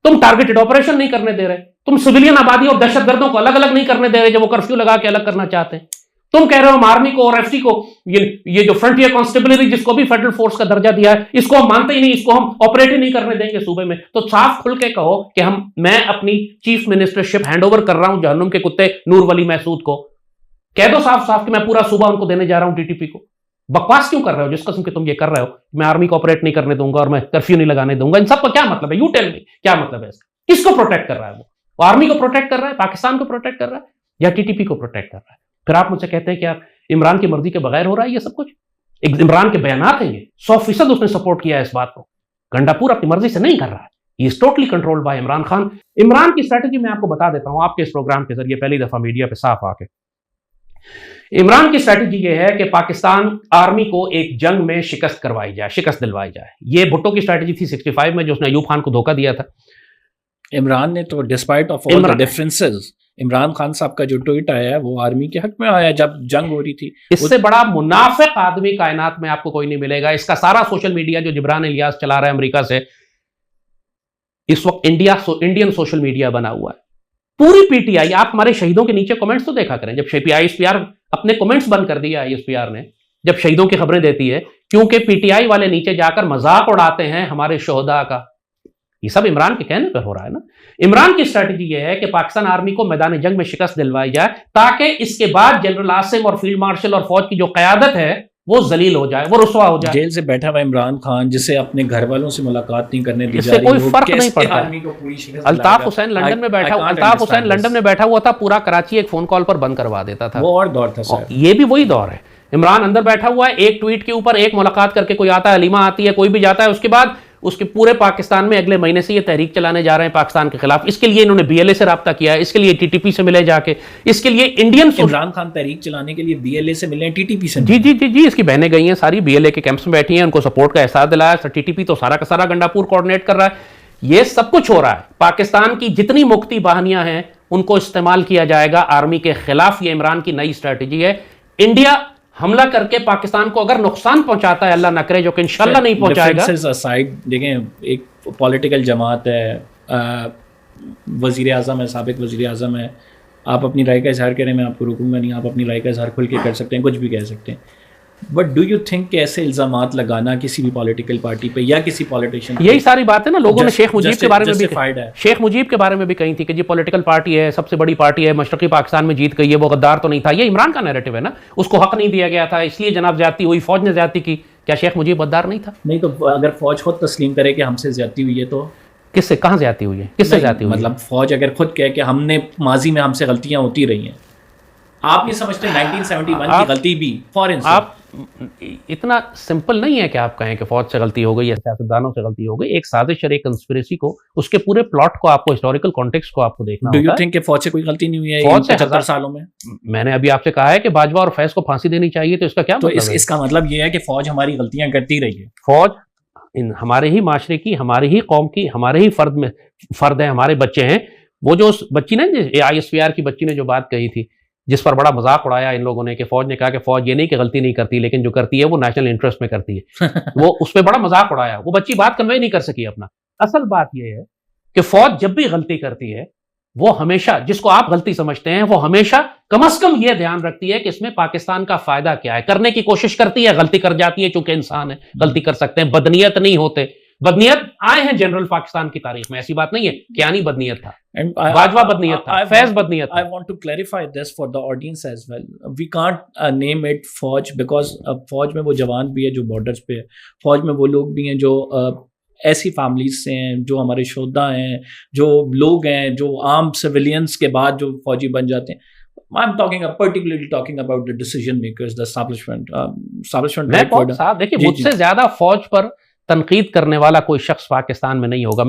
तुम टारगेटेड ऑपरेशन नहीं करने दे रहे, तुम सिविलियन आबादी और दहशतगर्दों को अलग अलग नहीं करने दे रहे जब वो कर्फ्यू लगा के अलग करना चाहते हैं। तुम कह रहे हो हम आर्मी को और एफसी को, ये जो फ्रंटियर कांस्टेबलरी जिसको भी फेडरल फोर्स का दर्जा दिया है, इसको हम मानते ही नहीं, इसको हम ऑपरेट ही नहीं करने देंगे सूबे में। तो साफ खुल के कहो कि मैं अपनी चीफ मिनिस्टरशिप हैंडओवर कर रहा हूं जहन्नुम के कुत्ते नूर वली महसूद को। कह दो साफ साफ कि मैं पूरा सूबा उनको देने जा रहा हूं टीटीपी को। बकवास क्यों कर रहे हो? जिस किस्म के तुम ये कर रहे हो, मैं आर्मी को ऑपरेट नहीं करने दूंगा और मैं कर्फ्यू नहीं लगाने दूंगा, इन सब का क्या मतलब है? यू टेल मी, क्या मतलब है इसका? किसको प्रोटेक्ट कर रहा है? वो आर्मी को प्रोटेक्ट कर रहा है, पाकिस्तान को प्रोटेक्ट कर रहा है, या टीटीपी को प्रोटेक्ट कर रहा है? फिर आप मुझसे कहते हैं कि आप इमरान की मर्जी के बगैर हो रहा है ये सब कुछ। एक इमरान के बयानात हैं ये, 100% उसने सपोर्ट किया है इस बात को। गंडापुर अपनी मर्जी से नहीं कर रहा है, he is totally controlled by Imran Khan. Imran की स्ट्रेटजी मैं आपको बता देता हूं आपके इस प्रोग्राम के जरिए, पहली दफा मीडिया पे साफ आके। इमरान की स्ट्रेटजी ये है कि पाकिस्तान आर्मी को एक जंग में शिकस्त करवाई जाए, शिकस्त दिलवाई जाए। ये भुट्टो की स्ट्रेटजी थी 65 में, जो उसने अयूब खान को धोखा दिया था। इमरान ने तो despite of all the differences, Imran Khan साहब का जो ट्वीट आया है वो आर्मी के हक में आया जब जंग हो रही थी। इससे बड़ा मुनाफिक आदमी कायनात में आपको कोई नहीं मिलेगा। इसका सारा सोशल मीडिया जो जिब्रान इलियास चला रहा है अमेरिका से, इस वक्त इंडियन सोशल मीडिया बना हुआ है। पूरी पीटीआई, आप हमारे शहीदों के नीचे कमेंट्स तो देखा करें। जब आईएसपीआर अपने कमेंट्स बंद कर दिया, आईएसपीआर ने जब शहीदों की खबरें देती है, क्योंकि पीटीआई वाले नीचे जाकर मजाक उड़ाते हैं हमारे शोहदा का। ये सब इमरान के कहने पर हो रहा है ना। इमरान की स्ट्रेटजी ये है कि पाकिस्तान आर्मी को मैदान जंग में शिकस्त दिलवाई जाए, ताकि इसके बाद जनरल आसिम और फील्ड मार्शल और फौज की जो क़यादत है वो जलील हो जाए, वो रुसवा हो जाए। जेल से बैठा हुआ इमरान खान, जिसे अपने घर वालों से मुलाकात नहीं करने दी जा इससे रही, कोई फर्क नहीं पड़ता। अल्ताफ हुसैन लंदन में बैठा, अल्ताफ हुसैन लंदन में बैठा हुआ था, पूरा कराची एक फोन कॉल पर बंद करवा देता था। वो और दौर था सर, ये भी वही दौर है। इमरान अंदर बैठा हुआ है, एक ट्वीट के ऊपर एक मुलाकात करके कोई आता है, हलीमा आती है, कोई भी जाता है, उसके बाद उसके पूरे पाकिस्तान में अगले महीने से ये तहरीक चलाने जा रहे हैं पाकिस्तान के खिलाफ। इसके लिए इन्होंने बीएलए से राब्ता किया है, इसके लिए टीटीपी से मिले जाके, इसके लिए इंडियन इमरान खान तहरीक चलाने के लिए बीएलए से मिले, टीटीपी से। जी जी जी जी, इसकी बहनें गई हैं सारी, बीएलए के कैंप्स में बैठी हैं, उनको सपोर्ट का एहसास दिलाया। टीटीपी तो सारा का सारा गंडापुर कोऑर्डिनेट कर रहा है। ये सब कुछ हो रहा है। पाकिस्तान की जितनी मुक्ति बहानियां हैं उनको इस्तेमाल किया जाएगा आर्मी के खिलाफ। ये इमरान की नई स्ट्रेटजी है। इंडिया हमला करके पाकिस्तान को अगर नुकसान पहुंचाता है, अल्लाह न करे, जो कि इंशाल्लाह नहीं पहुंचाएगा। देखें, एक पॉलिटिकल जमात है, वजीर आज़म है, साबिक वजीर आज़म है, आप अपनी राय का इजहार करें, मैं आपको रोकूंगा नहीं, आप अपनी राय का इजहार खुल के कर सकते हैं, कुछ भी कह सकते हैं। बट डू यू थिंक कि ऐसे इल्जामात लगाना किसी भी पॉलिटिकल पार्टी पे या किसी पॉलिटिशियन, यही सारी बात है ना। लोगों ने शेख मुजीब के बारे में भी, शेख मुजीब के बारे में भी कही थी कि जी पॉलिटिकल पार्टी है, सबसे बड़ी पार्टी है, मशरकी पाकिस्तान में जीत गई है, वो गद्दार तो नहीं था। ये इमरान का नैरेटिव है ना, उसको हक नहीं दिया गया था, इसलिए जनाब ज्यादती हुई, फौज ने ज्यादती की। क्या शेख मुजीब गद्दार नहीं था? नहीं, तो अगर फौज खुद तस्लीम करे कि हमसे ज्यादती हुई है, तो किससे, कहां ज्यादती हुई है, किससे ज्यादती हुई? मतलब फौज अगर खुद कहे कि हमने माजी में हमसे गलतियां होती रही हैं, आप नहीं समझते 1971 की गलती भी फॉर इंस्टेंस, आप इतना सिंपल नहीं है कि आप कहें कि फौज से गलती हो गई या सियासतदानों से गलती हो गई। एक साजिश और एक कंस्पिरेसी को, उसके पूरे प्लॉट को आपको, हिस्टोरिकल कॉन्टेक्स्ट को आपको देखना होगा। डू यू थिंक कि फौज से कोई गलती नहीं हुई है फौज से 75 सालों में? मैंने अभी आपसे कहा है कि बाजवा और फैज को फांसी देनी चाहिए, तो इसका क्या तो मतलब है? इसका मतलब ये है कि फौज हमारी गलतियां करती रही है। फौज हमारे ही माशरे की, हमारे ही कौम की, हमारे ही फर्द है, हमारे बच्चे हैं। वो जो बच्ची ने, आईएसपीआर की बच्ची ने जो बात कही थी, जिस पर बड़ा मजाक उड़ाया इन लोगों ने कि फौज ने कहा कि फौज ये नहीं कि गलती नहीं करती, लेकिन जो करती है वो नेशनल इंटरेस्ट में करती है। वो उस पर बड़ा मजाक उड़ाया। वो बच्ची बात कन्वे नहीं कर सकी अपना। असल बात यह है कि फौज जब भी गलती करती है, वो हमेशा, जिसको आप गलती समझते हैं, वो हमेशा कम से कम ये ध्यान रखती है कि इसमें पाकिस्तान का फायदा क्या है, करने की कोशिश करती है। गलती कर जाती है, चूंकि इंसान है, गलती कर सकते हैं, बदनीयत नहीं होते। बदनीयत आए हैं जनरल पाकिस्तान की तारीख में, ऐसी बात नहीं है। क्या नहीं बदनीयत था, बाजवा बदनीयत था, फैज बदनीयत था। I want to clarify this for the audience as well. We can't name it फौज, because फौज में वो जवान भी है जो बॉर्डर्स पे है, फौज में वो लोग भी हैं जो ऐसी फैमिलीज से हैं, जो हमारे शोधा हैं, जो लोग हैं, जो आम सिविलियंस के बाद जो फौजी बन जाते हैं. I'm particularly talking about the decision makers, the establishment. मैं बहुत साफ देखिए, मुझसे ज्यादा फौज पर तनकीद करने वाला कोई शख्स पाकिस्तान में नहीं होगा.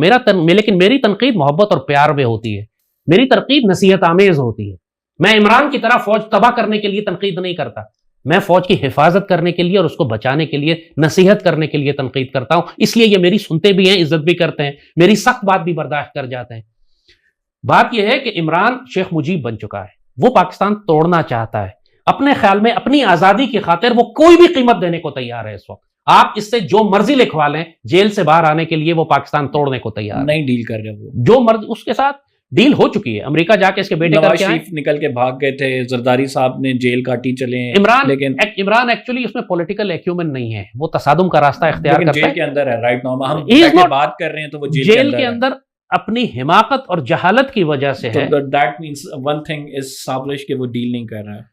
लेकिन मेरी तनकीद मोहब्बत और प्यार में होती है. मेरी तनकीद नसीहत आमेज होती है. मैं इमरान की तरह फौज तबाह करने के लिए तनकीद नहीं करता. मैं फौज की हिफाजत करने के लिए और उसको बचाने के लिए, नसीहत करने के लिए तनकीद करता हूं. इसलिए ये मेरी सुनते भी हैं, इज्जत भी करते हैं, मेरी सख्त बात भी बर्दाश्त कर जाते हैं. बात यह है कि इमरान शेख मुजीब बन चुका है. वो पाकिस्तान तोड़ना चाहता है. अपने ख्याल में अपनी आजादी की खातिर वो कोई भी कीमत देने को तैयार है. इस वक्त आप इससे जो मर्जी लिखवा लें, जेल से बाहर आने के लिए वो पाकिस्तान तोड़ने को तैयार नहीं डील कर रहे. वो जो मर्जी, उसके साथ डील हो चुकी है. अमेरिका जाके इसके बेटे नवाज शरीफ निकल के भाग गए थे, जरदारी साहब ने जेल काटी चले. इमरान एक्चुअली उसमें पॉलिटिकल एक्यूमेंट नहीं है. वो तसादुम का रास्ता इख्तियार करता है. जेल के अंदर है राइट नाउ. हम बात कर रहे हैं तो वो जेल के अंदर अपनी हिमाकत और जहालत की वजह से है. That means one thing is establish कि वो डील नहीं कर रहा है.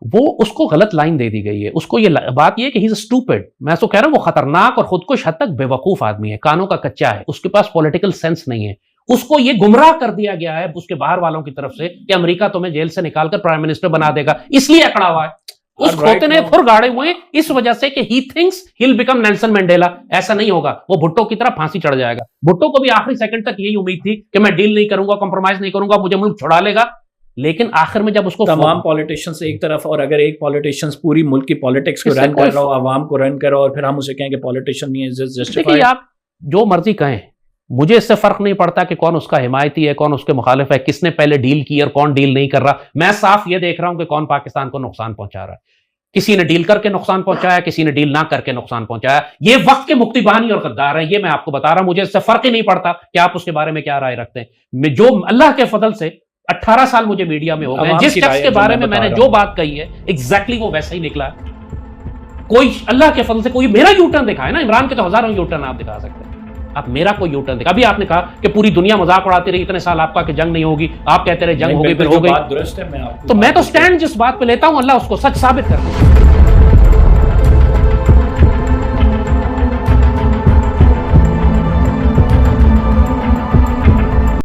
वो उसको गलत लाइन दे दी गई है. उसको ये बात ये कि ही इज स्टूपिड. मैं तो कह रहा हूं वो खतरनाक और खुदकुश हद तक बेवकूफ आदमी है. कानों का कच्चा है. उसके पास पॉलिटिकल सेंस नहीं है. उसको ये गुमराह कर दिया गया है उसके बाहर वालों की तरफ से कि अमेरिका तुम्हें जेल से निकालकर प्राइम मिनिस्टर बना देगा, इसलिए अकड़ा हुआ है. उस खोते ने खुर गाड़े हुए इस वजह से कि he thinks he will become Nelson Mandela. ऐसा नहीं होगा. वो भुट्टो की तरह फांसी चढ़ जाएगा. भुट्टो को भी आखिरी सेकंड तक यही उम्मीद थी कि मैं डील नहीं करूंगा, कॉम्प्रोमाइज नहीं करूंगा, मुझे मुल्क छुड़ा लेगा. लेकिन आखिर में जब उसको तमाम पॉलिटिशियंस एक तरफ, और अगर एक पॉलिटिशियंस पूरी मुल्क की पॉलिटिक्स को रन कर रहा हो, आवाम को रन कर रहा हो, और फिर हम उसे कहें कि पॉलिटिशियन नहीं है, देखिए आप जो मर्जी कहें, मुझे इससे फर्क नहीं पड़ता कि कौन उसका हिमायती है, कौन उसके मुखालिफ है, किसने पहले डील की और कौन डील नहीं कर रहा. मैं साफ ये देख रहा हूं कि कौन पाकिस्तान को नुकसान पहुंचा रहा है. किसी ने डील करके नुकसान पहुंचाया, किसी ने डील ना करके नुकसान पहुंचाया. ये वक्त के मुक्ति बानी और गद्दार हैं. ये मैं आपको बता रहा हूं. मुझे इससे फर्क ही नहीं पड़ता कि आप उसके बारे में क्या राय रखते हैं. जो अल्लाह के फजल से 18 साल मुझे मीडिया में हो गए, जिस शख्स के बारे में मैंने जो बात कही है एग्जैक्टली वो वैसा ही निकला. कोई अल्लाह के फजल से कोई मेरा यूटर्न दिखा है ना. इमरान के तो हजारों यूटर्न आप दिखा सकते हैं. आप मेरा कोई यूटर्न दिखा. अभी आपने कहा कि पूरी दुनिया मजाक उड़ाती रही इतने साल आपका कि जंग नहीं होगी. आप कहते रहे जंग होगी, फिर हो गई. दुरुस्त है. तो मैं तो स्टैंड जिस बात पे लेता हूं अल्लाह उसको सच साबित कर दे.